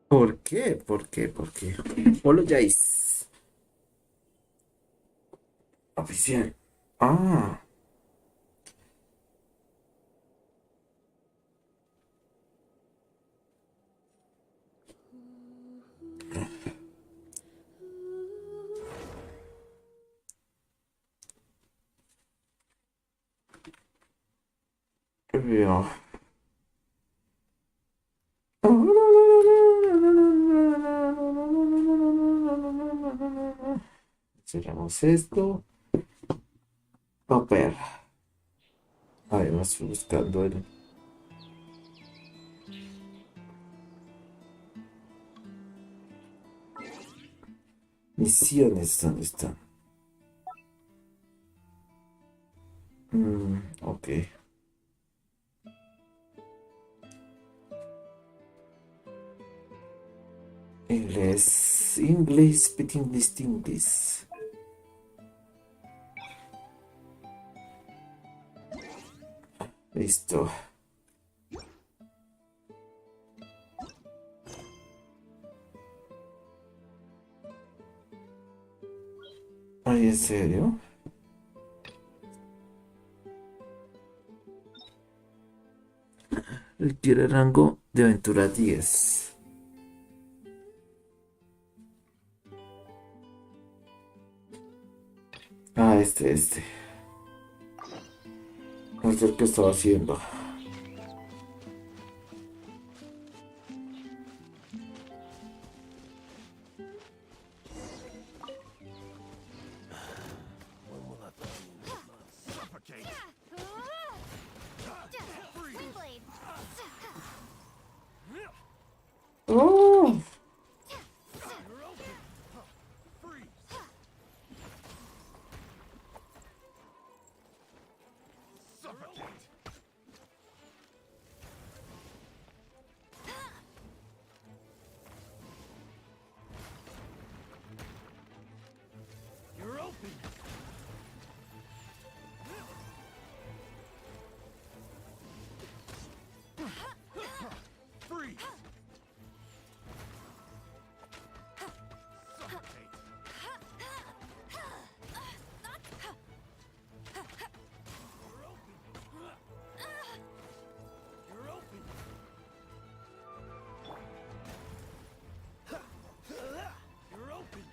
¿Por qué? ¿Por qué? ¿Por qué? Apologize. Oficial. Ah. Veo. Cerramos esto. Papel. Además, buscando el. Misiones, ¿dónde están? Ok. Inglés. Inglés, speaking list English. Listo. Ay, ¿en serio? Requiere rango de aventura 10. Ah, este. No sé qué estaba haciendo. Suffocate. Windblade. ¡Oh! Freeze. Suffocate. You're open. Freeze. Suffocate. You're open. You're open.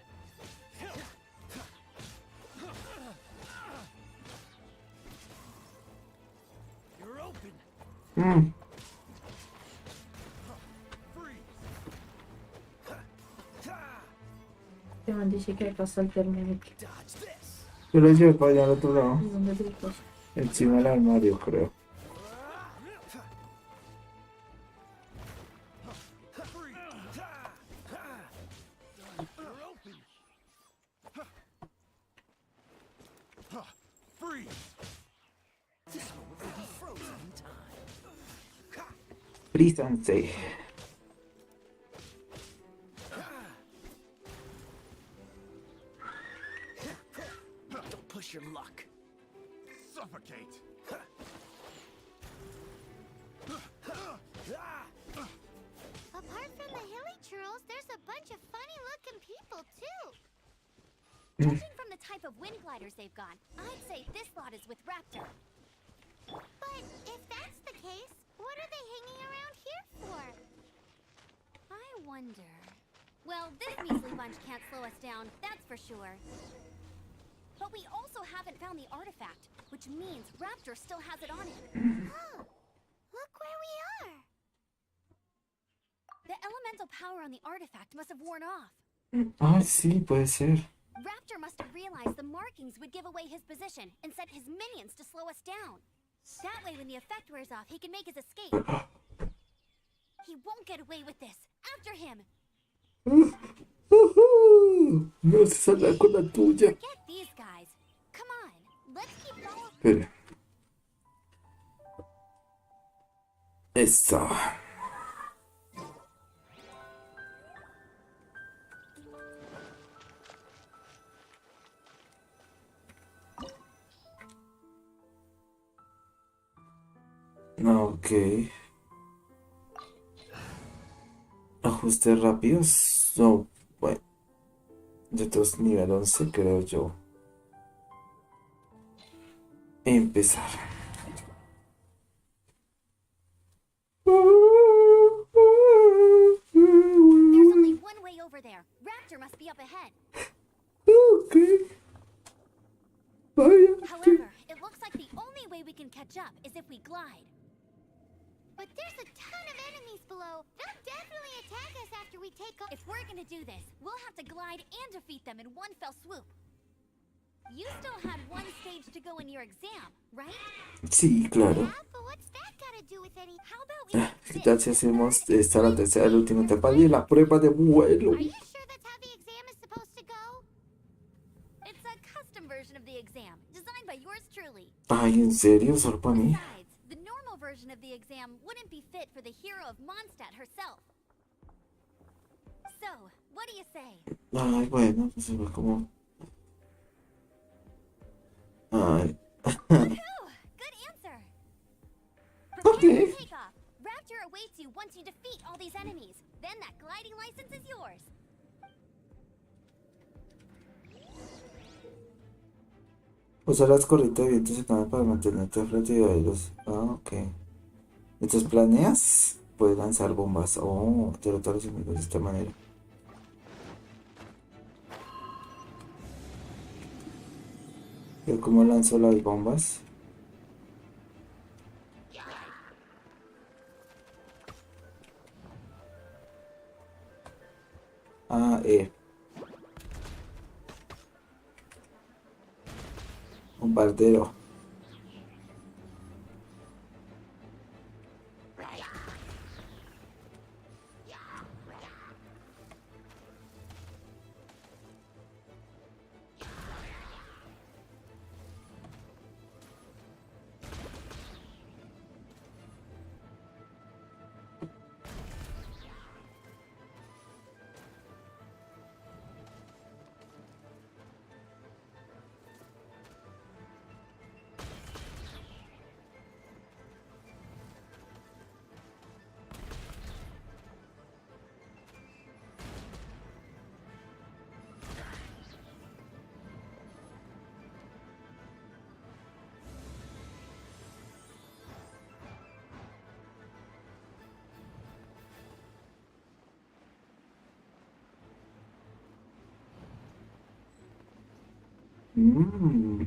You're open. Mm. Freeze. Te man dice que acá está el termómetro. Dodge this. Yo lo llevo para allá al otro lado. ¿Y dónde te lo paso? Encima del armario, creo. You're open. Freeze. This moment will be frozen in time. Prístanse. Don't push your luck. Suffocate. Apart from the hilly churls, there's a bunch of funny-looking people, too. Judging from the type of wind gliders they've got, I'd say this lot is with Raptor. But if that's the case, what are they hanging around here for? I wonder. Well, this measly bunch can't slow us down, that's for sure. But we also haven't found the artifact, which means Raptor still has it on him. Oh, look where we are. The elemental power on the artifact must have worn off. Ah, sí, puede ser. Raptor must have realized the markings would give away his position and sent his minions to slow us down. That way, when the effect wears off, he can make his escape. He won't get away with this. After him! No se salga con la tuya. Forget these guys. Come on, let's keep following. Espera. Eso. Ok. Ajustes rápidos. No, bueno, de todos nivel 11 creo yo. Empezar. There's only one way over there. Raptor must be up ahead. Ok. Vaya. However, it looks like the only way we can catch up is if we glide. But there's a ton of enemies below. They'll definitely attack us after we take off. If we're gonna do this, we'll have to glide and defeat them in one fell swoop. You still had one stage to go in your exam, right? Sí, claro. Yeah, but what's that gotta do with any? How about we ¿Qué tal si hacemos esta la tercera y la última etapa de la prueba de vuelo? Are you sure that's how the exam is supposed to go? It's a custom version of the exam, designed by yours truly. Ay, ¿en serio? ¿Solo para mí? Besides, the normal version of the exam wouldn't be fit for the hero of Mondstadt herself. So, what do you say? Ay, bueno, pues se ve como... Ay. Woohoo! Good answer. Prepare for takeoff. Raptor awaits you once you defeat all these enemies. Then that gliding license is yours. Usar las corrientes de viento secundarias para mantenerte frente a ellos. Ah, ok. Entonces planeas, puedes lanzar bombas o derrotar a los enemigos de esta manera. ¿Yo cómo lanzo las bombas? Ah, bombardero. Mmm.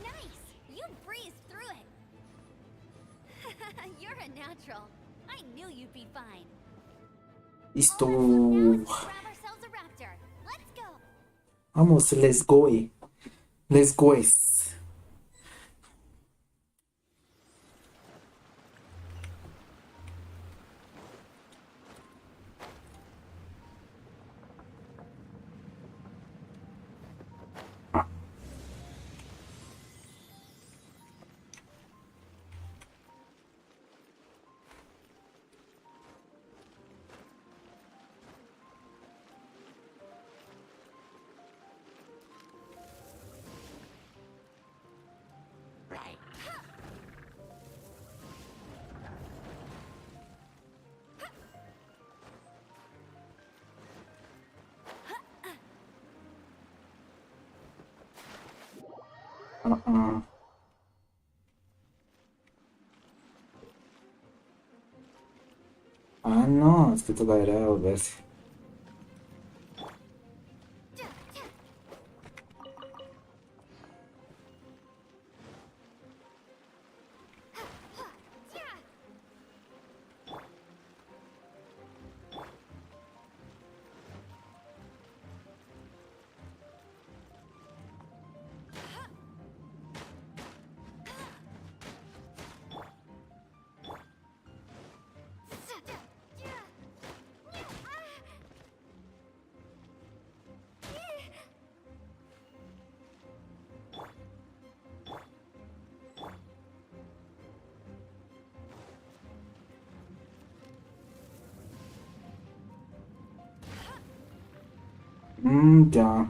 Nice! You breezed through it. You're a natural. I knew you'd be fine. Listo. Now, grab ourselves a raptor. Let's go. Vamos, let's go. Let's go. Uh-uh. Ah, no, es que tocaría devolverse. Ya.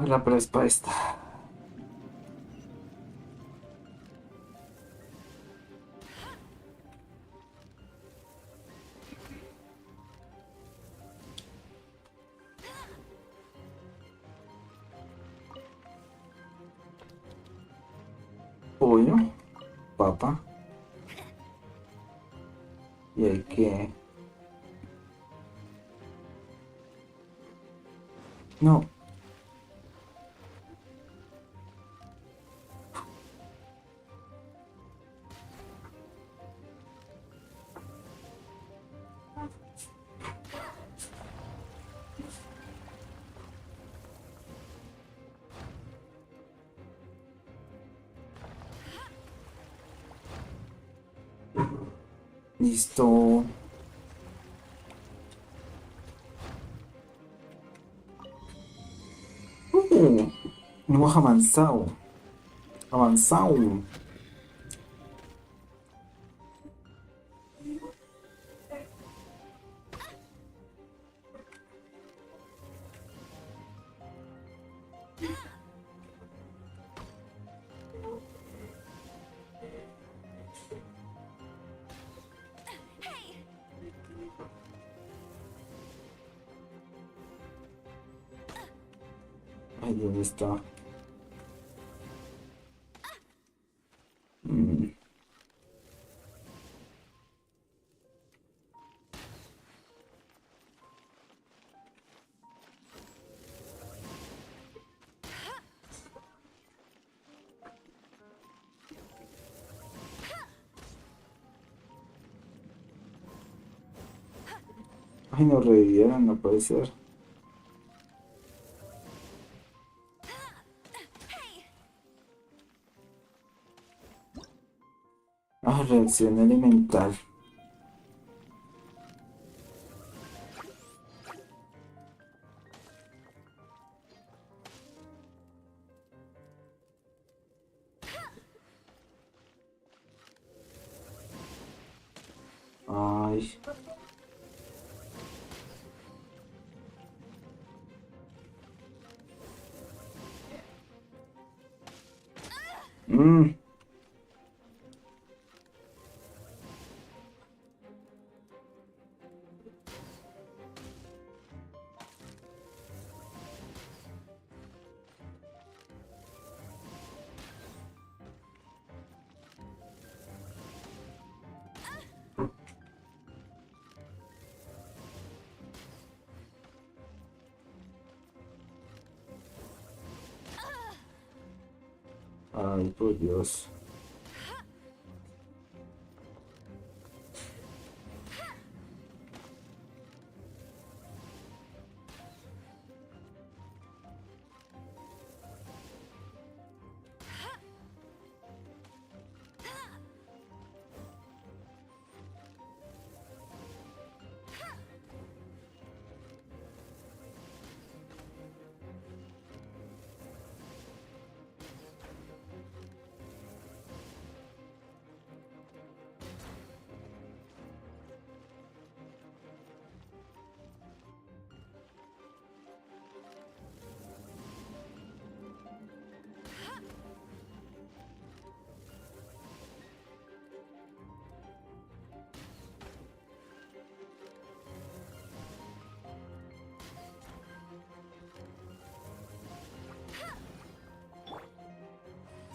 La prespa esta. Pollo, papa. Y hay que... No. Listo. Hemos avanzado. Avanzado. Ay, ¿dónde está? Mm. Ay, nos revivieron, no puede ser. Ah, reacción elemental. Ay. Mm. Ay, por Dios.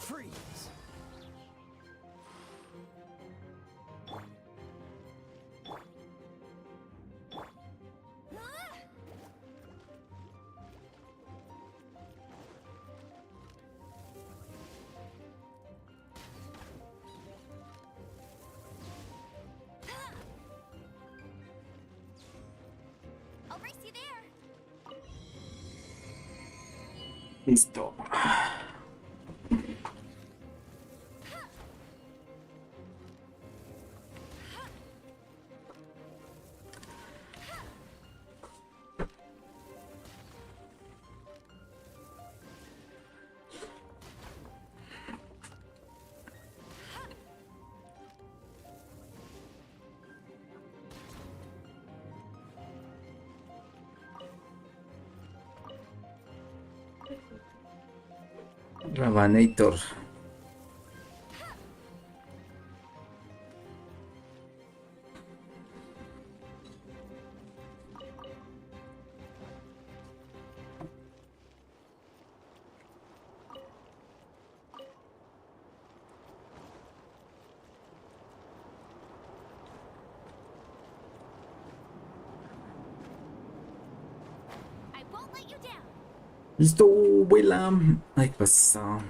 Freeze! I'll race you there. Listo. Ravanator. I won't let you down. Listo, vuela. Ay, pasa.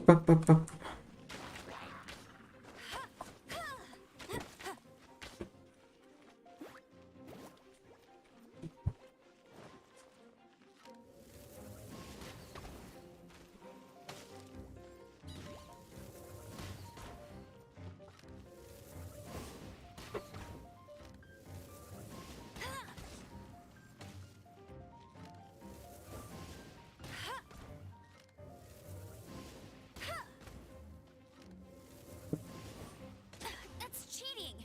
Pa, pa, pa. That's cheating.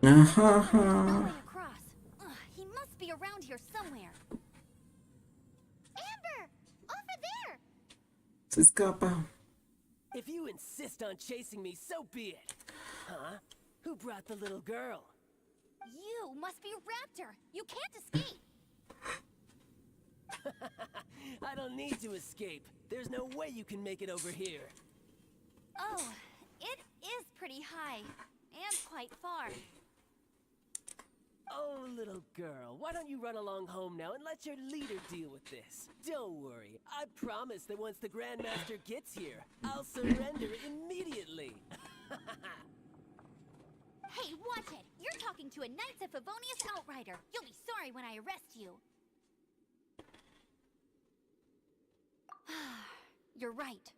Ajá, No ajá. way across. He must be around here somewhere. Amber! Over there! Se escapa. If you insist on chasing me, so be it. Huh? Who brought the little girl? You must be Raptor. You can't escape. I don't need to escape. There's no way you can make it over here. Oh, it is pretty high. And quite far. Oh, little girl, why don't you run along home now and let your leader deal with this? Don't worry, I promise that once the Grandmaster gets here, I'll surrender immediately. Hey, watch it! You're talking to a Knights of Favonius outrider. You'll be sorry when I arrest you. You're right.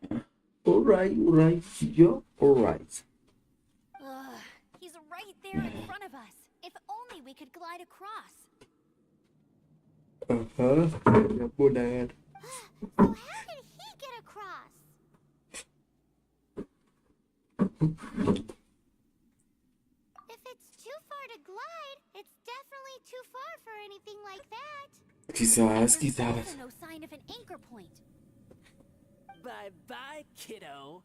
Alright. Yo, alright. Ugh, he's right there in front of us. If only we could glide across. Ajá. Voy a volar. So how did he get across? If it's too far to glide, it's definitely too far for anything like that. Quizás, There's quizás. also no sign of an anchor point. Bye-bye, kiddo.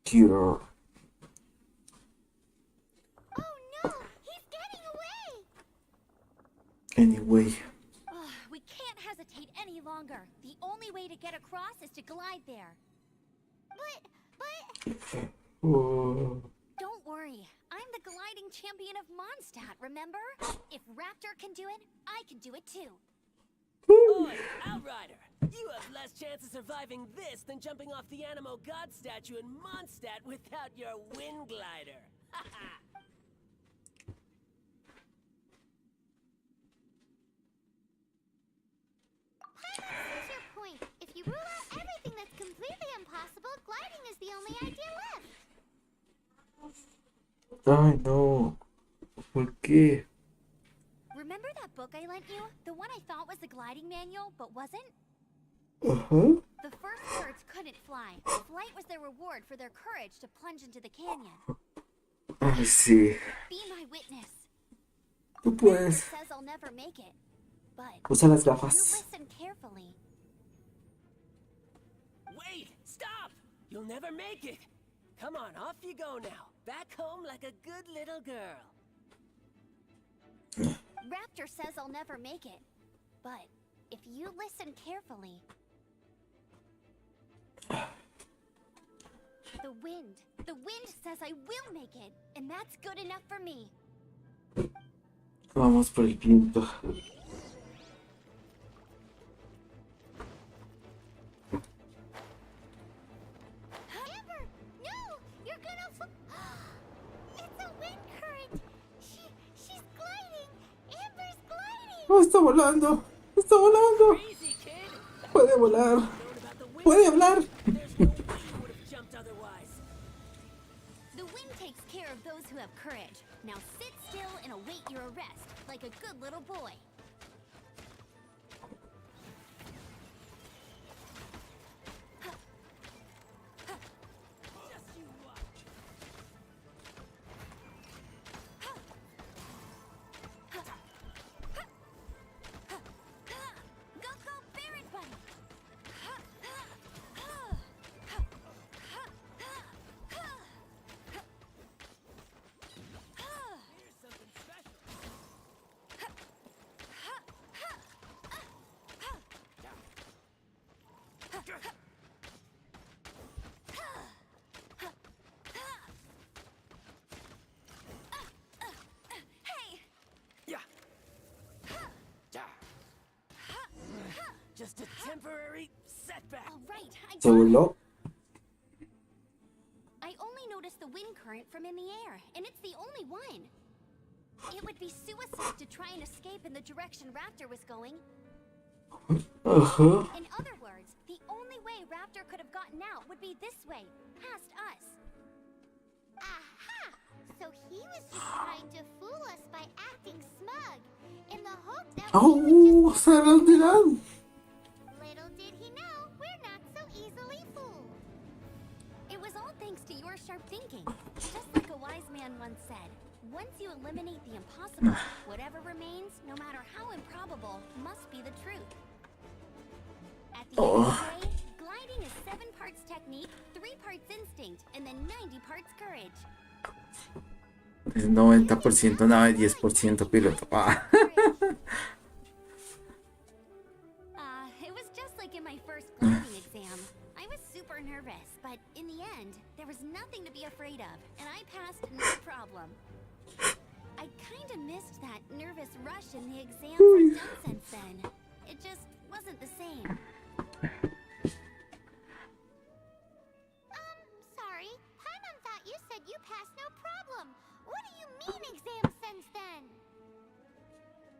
Cure. Oh no, he's getting away! Anyway. Ugh, we can't hesitate any longer. The only way to get across is to glide there. But... Oh. Don't worry. I'm the gliding champion of Mondstadt, remember? If Raptor can do it, I can do it too. Oi, Outrider! You have less chance of surviving this than jumping off the Animo God statue in Mondstadt without your wind glider. What's your point? If you rule out everything that's completely impossible, gliding is the only idea left. Ay, no. ¿Por qué? Remember that book I lent you? The one I thought was the gliding manual, but wasn't? Ajá. The first birds couldn't fly. Flight was their reward for their courage to plunge into the canyon. Ay, sí. Be my witness. Tú Raptor puedes. says I'll never make it, but Usa las if you gafas. listen carefully, Wait! Stop! You'll never make it! Come on, off you go now. Back home like a good little girl. Raptor says I'll never make it, but if you listen carefully, the wind says I will make it, and that's good enough for me. Vamos por el viento. Amber, no! You're gonna It's a wind current! She's gliding! Amber's gliding! ¡Oh, está volando! ¡Está volando! Crazy kid! Puede volar. Known about the wind. Puede hablar. There's no way you would have jumped otherwise. The wind takes care of those who have courage. Now sit still and await your arrest, like a good little boy. Just you watch. Go, Barrett Bunny! Here's something special. Hey! Yeah. Yeah. Just a temporary setback. All right, I Se got it. voló. I only noticed the wind current from in the air, and it's the only one. It would be suicide to try and escape in the direction Raptor was going. Ajá. In other words, the only way Raptor could have gotten out would be this way, past us. Aha! So he was just trying to fool us by acting smug, in the hope that ¡Oh! ¡Se rendirán! Little did he know, we're not so easily fooled. It was all thanks to your sharp thinking. Just like a wise man once said, once you eliminate the impossible, whatever remains, no matter how improbable, must be the truth. At the end of the day, gliding is 7 parts technique, 3 parts instinct, and then 90 parts courage. Es 90% nave, 10% piloto. Ah. It was just like in my first gliding exam. I was super nervous, but in the end, there was nothing to be afraid of, and I passed no problem. I kinda missed that nervous rush in the exams I've done since then. It just wasn't the same. Sorry. Paimon thought you said you passed no problem. What do you mean exam since then?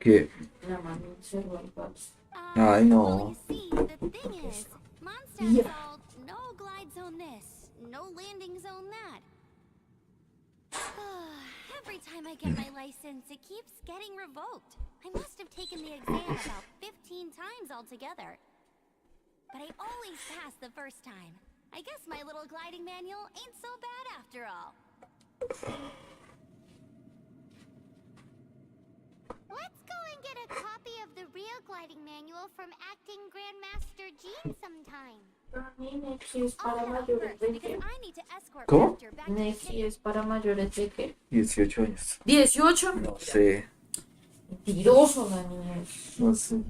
¿Qué? La mano observa el paso. Ay, no. Well, you see, the thing is, Mondstadt's all, no glide zone this, no landing zone that. Every time I get my license, it keeps getting revoked. I must have taken the exam about 15 times altogether. But I always pass the first time. I guess my little gliding manual ain't so bad after all. Let's go and get a copy of the real gliding manual from Acting Grandmaster Jean sometime. Para mí, Neki es I'll para head out mayores first de because qué. I need to escort ¿Cómo? Raptor back to the Neki city. es para mayores de qué. 18 años. 18. No sé. Mentiroso, la niña es. No sé.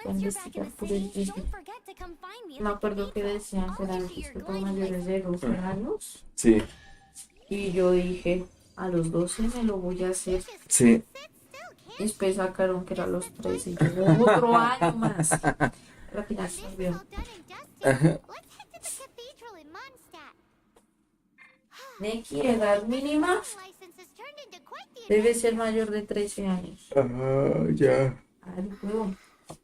Once you're back in the Por el city, vídeo. don't forget to come find me at Me the acuerdo que cathedral. decían que I'll eran issue your para gliding mayores de license. 12 años. Sí. Y yo dije, a los 12 me lo voy a hacer. Just Sí. sit still, kid. Después sacaron que era a los 13 y yo, otro año más. Al final se This is olvidó. all done and dusted. Let's head to the cathedral in Mondstadt. Neki, edad mínima, License has turned into quite the debe adventure. ser mayor de 13 años. Ah, ya. Ay, huevo,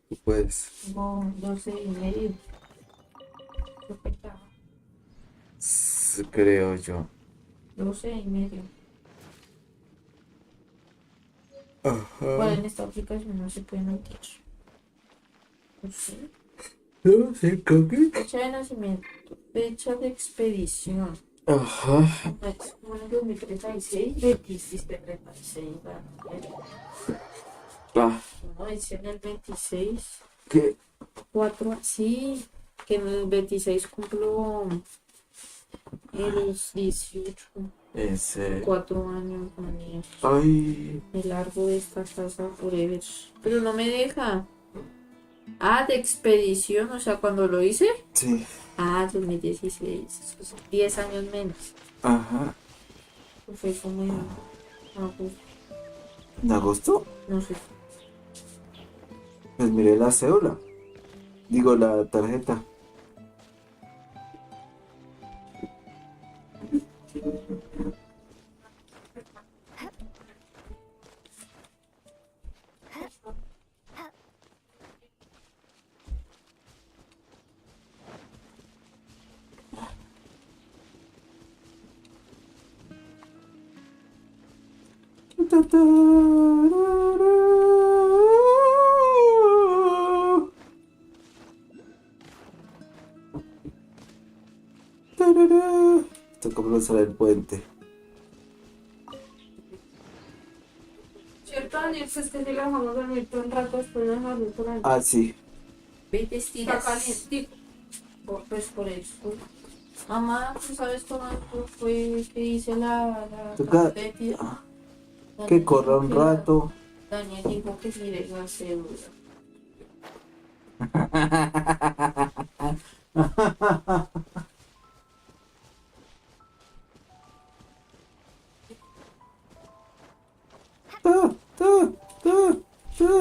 Tú puedes. tengo 12 y medio. Yo pecaba. Creo yo. 12 y medio. Bueno, Ajá. en esta aplicación no se puede mentir. No sé. No sé, ¿qué? Fecha de nacimiento, fecha de expedición. Ajá. Es como en el 2036, 26, 36, Ah, no, es en el 26, ¿qué? 4, sí, que en el 26 cumplo los 18, Ese. 4 años, manía. Ay. Me largo de esta casa forever. Pero no me deja. Ah, de expedición, o sea, cuando lo hice. Sí. Ah, 2016, eso es 10 años menos. Ajá. Fue como en agosto, ¿En agosto? no sé. Pues miré la cédula. Digo, la tarjeta. Toca cruzar el puente. ¿Cierto, Daniel? Pues que si la dejamos dormir todo un rato después de dejarlo por ahí. Ah, sí. Ve y te Está estiras. calientico. Pues por eso. Mamá, ¿tú sabes cómo fue que hice la Toca carpeta? que corra un rato. Daniel dijo que mire la cédula. Ta, ta, ta, ta.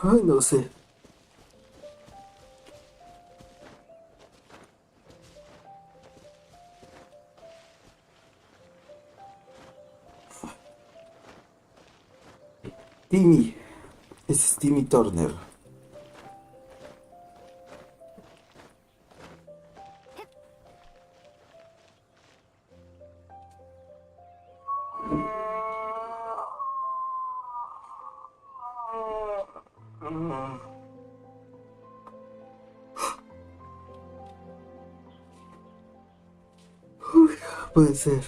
Ay, no sé. Timmy. Ese es Timmy Turner. Puede ser.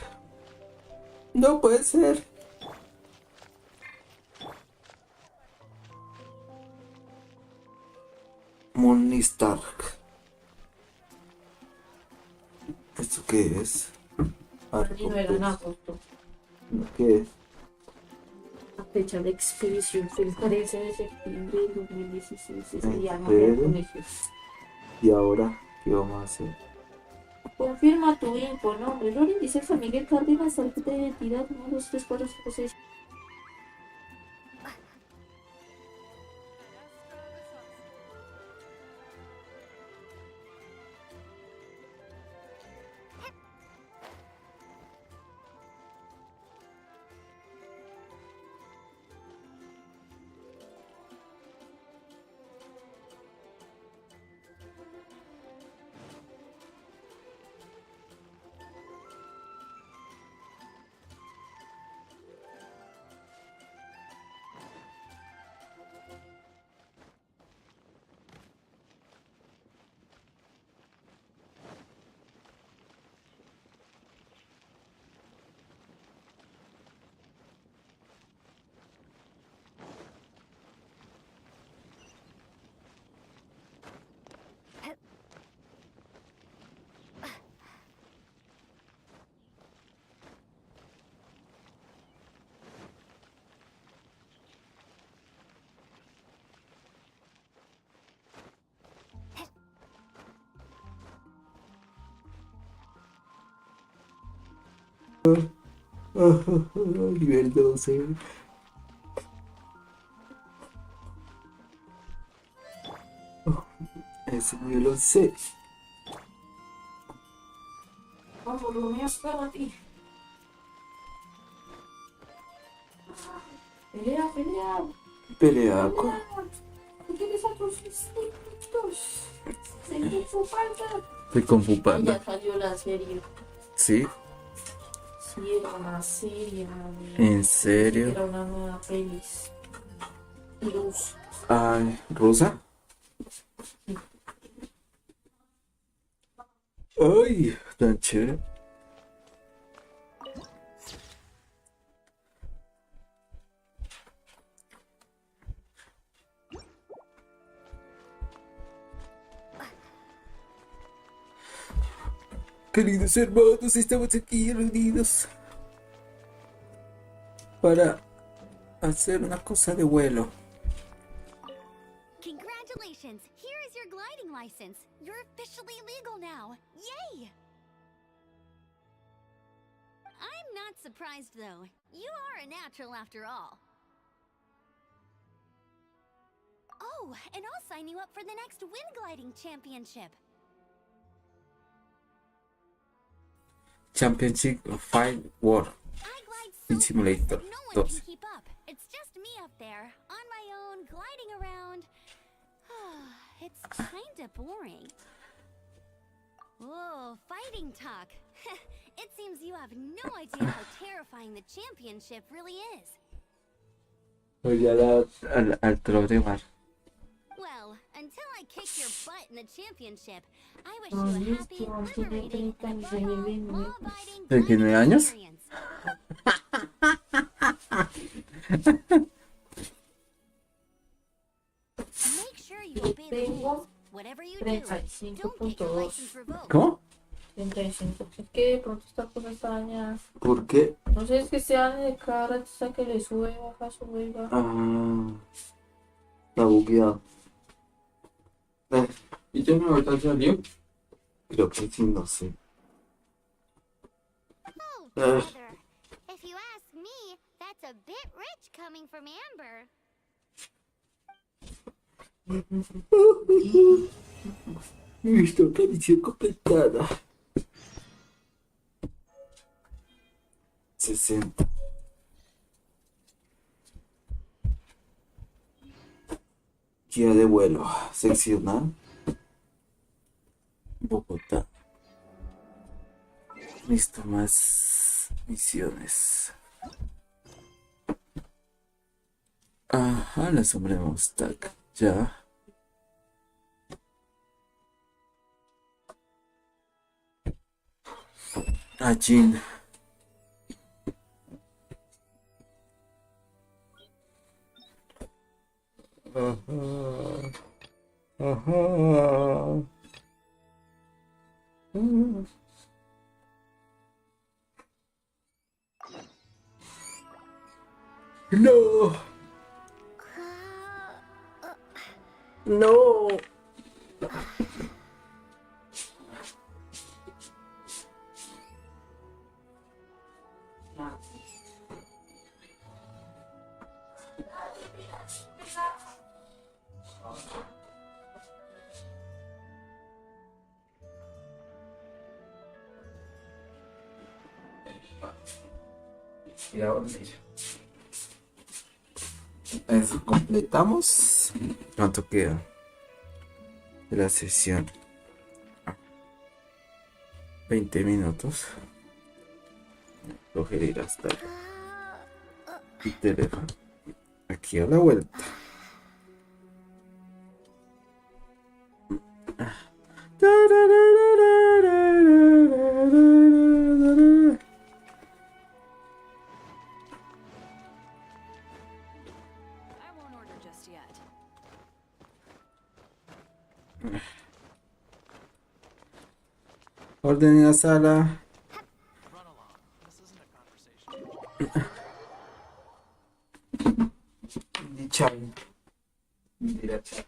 No puede ser. Moni Stark. ¿Esto qué es? Ah, Y no era en recompensa. agosto. ¿Qué es? La fecha de expedición fue el 13 de septiembre de 2016. Ese día no ¿En había serio? colegio. ¿Y ahora qué vamos a hacer? Confirma tu info, nombre. Loren dice familia Cárdenas, tarjeta de identidad 1, 2, 3, 4, 5, 6. Nivel 12. Eso yo lo sé. Vamos, lo mío es para ti. Pelea, pelea. Pelea Utiliza tus instintos. Seguir su falta. de Kung Fu Ya Panda. salió la serie. ¿Sí? Sí, era una serie. ¿En serio? Era una nueva pelis. Luz. Ay, ¿rusa? Ay, tan chévere. Queridos hermanos, estamos aquí reunidos para hacer una cosa de vuelo. Congratulations! Here is your gliding license. You're officially legal now. Yay! I'm not surprised though. You are a natural after all. Oh, and I'll sign you up for the next wind gliding championship. Championship of Fire War I glide so in fast Simulator that no one 2. can keep up. It's just me up there, on my own, gliding around. It's kinda boring. Whoa, fighting talk. It seems you have no idea how terrifying the championship really is. Voy al trono de mar. Well, until I kick your butt in the championship, I wish you a happy, liberating, and above all, law-abiding ¿Tiene gliding años? experience. Make sure you obey the rules. Whatever you do, don't get your 35.2. license revoked. ¿Cómo? 35. Es que de pronto esta cosa está dañada. ¿Por qué? No sé, es que se dan de cada rato que le sube, baja, sube y baja. Ah, está bugueado. ¿Y ya me voy a salir? Creo que sí, no sé. Oh, brother. If you ask me, that's a bit rich coming from Amber. Listo, misión completada. 60. Guía de vuelo. Seccional. Bogotá. Listo, más misiones. Ajá, la sombra de Mostak. Ya. Jin. Ajá. Ajá. No. No. Y a dormir. Eso completamos. ¿Cuánto queda de la sesión? 20 minutos. Coger ir hasta el teléfono. Aquí a la vuelta. I won't order just yet. Orden en la sala. Run along. This isn't a conversation. Di ciao. Mira ciao.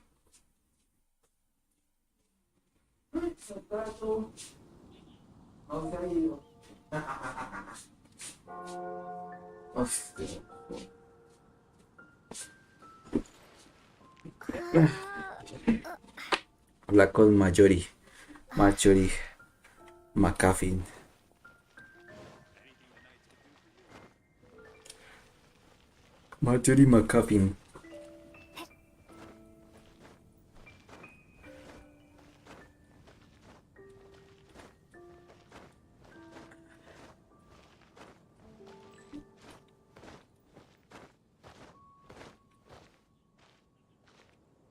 Soldato. No se ha ido. Hostia. Habla con Marjorie. Marjorie McCaffin. Marjorie McCaffin.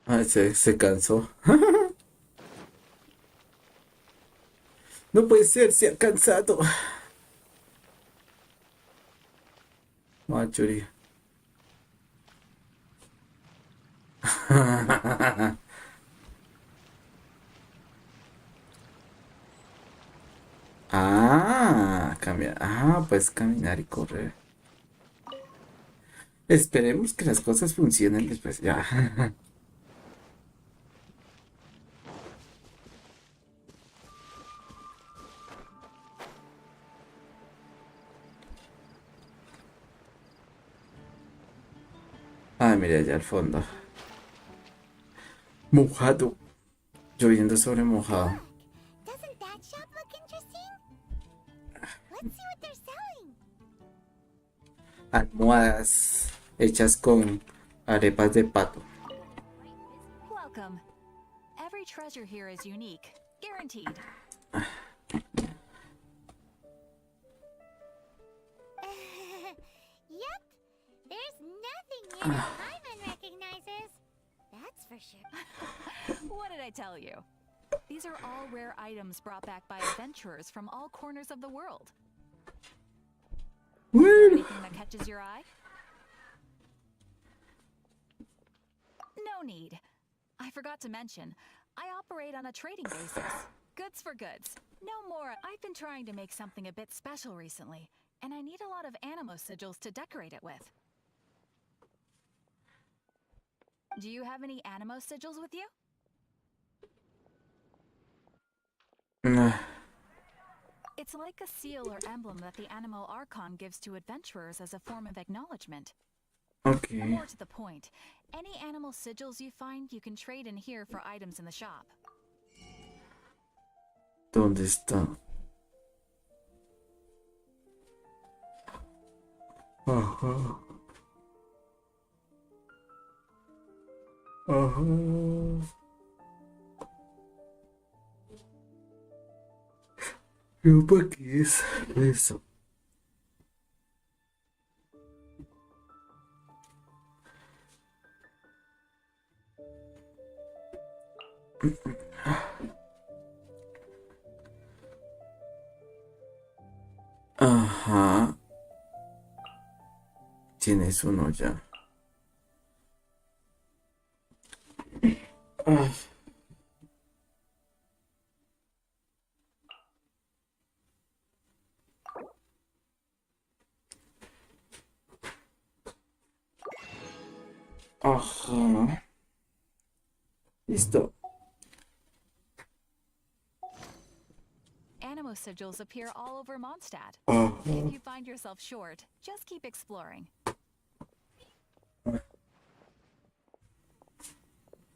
Ah, se cansó. No puede ser, se ha cansado. Marjorie. Ah, cambia. Ah, pues caminar y correr. Esperemos que las cosas funcionen después. Ya. Ah, mira allá al fondo. Mojado. Lloviendo sobre mojado. Doesn't that shop look interesting? Let's see what they're selling. Almohadas hechas con arepas de pato. Welcome. Every treasure here is unique, guaranteed. Yep, there's nothing here that Hyman recognizes. That's for sure. What did I tell you? These are all rare items brought back by adventurers from all corners of the world. Is there anything that catches your eye? No need. I forgot to mention, I operate on a trading basis. Goods for goods. No more. I've been trying to make something a bit special recently, and I need a lot of animo sigils to decorate it with. Do you have any animo sigils with you? It's like a seal or emblem that the Animo Archon gives to adventurers as a form of acknowledgement. Okay. More to the point, any animal sigils you find you can trade in here for items in the shop. ¿Dónde está? Ajá. Ajá. ¿Pero para qué es eso? Ajá. Tienes uno ya. Ah. Ajá. Listo. Animo sigils appear all over Mondstadt. Ajá. If you find yourself short, just keep exploring.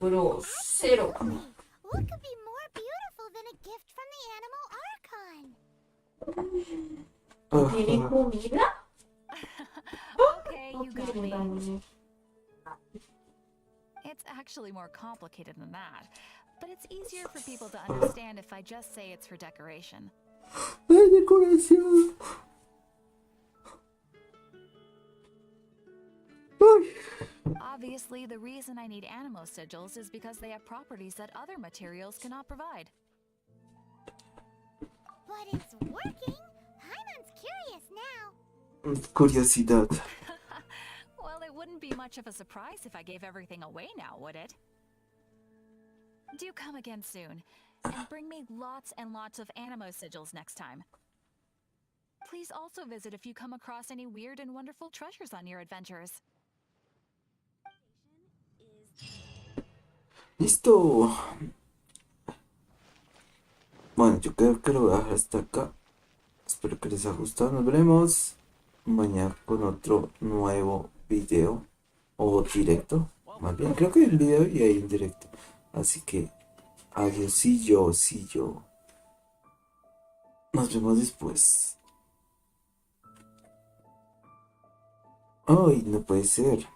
Grosero. What could be more beautiful than a gift from the Animal Archon? ¿Tienen comida? Okay, No you got quieren me. darme. It's actually more complicated than that, but it's easier for people to understand if I just say it's for decoration. ¡Ay, decoración! ¡Ay! Obviously, the reason I need animo sigils is because they have properties that other materials cannot provide. But it's working. Hyman's curious now. Curiosidad. Well, it wouldn't be much of a surprise if I gave everything away now, would it? Do come again soon, and bring me lots and lots of animo sigils next time. Please also visit if you come across any weird and wonderful treasures on your adventures. Listo. Bueno, yo creo que lo voy a dejar hasta acá. Espero que les haya gustado. Nos veremos mañana con otro nuevo video o directo. Más bien, creo que hay un video y hay un directo. Así que Adiós, sí yo, sí yo. Nos vemos después. Ay, no puede ser.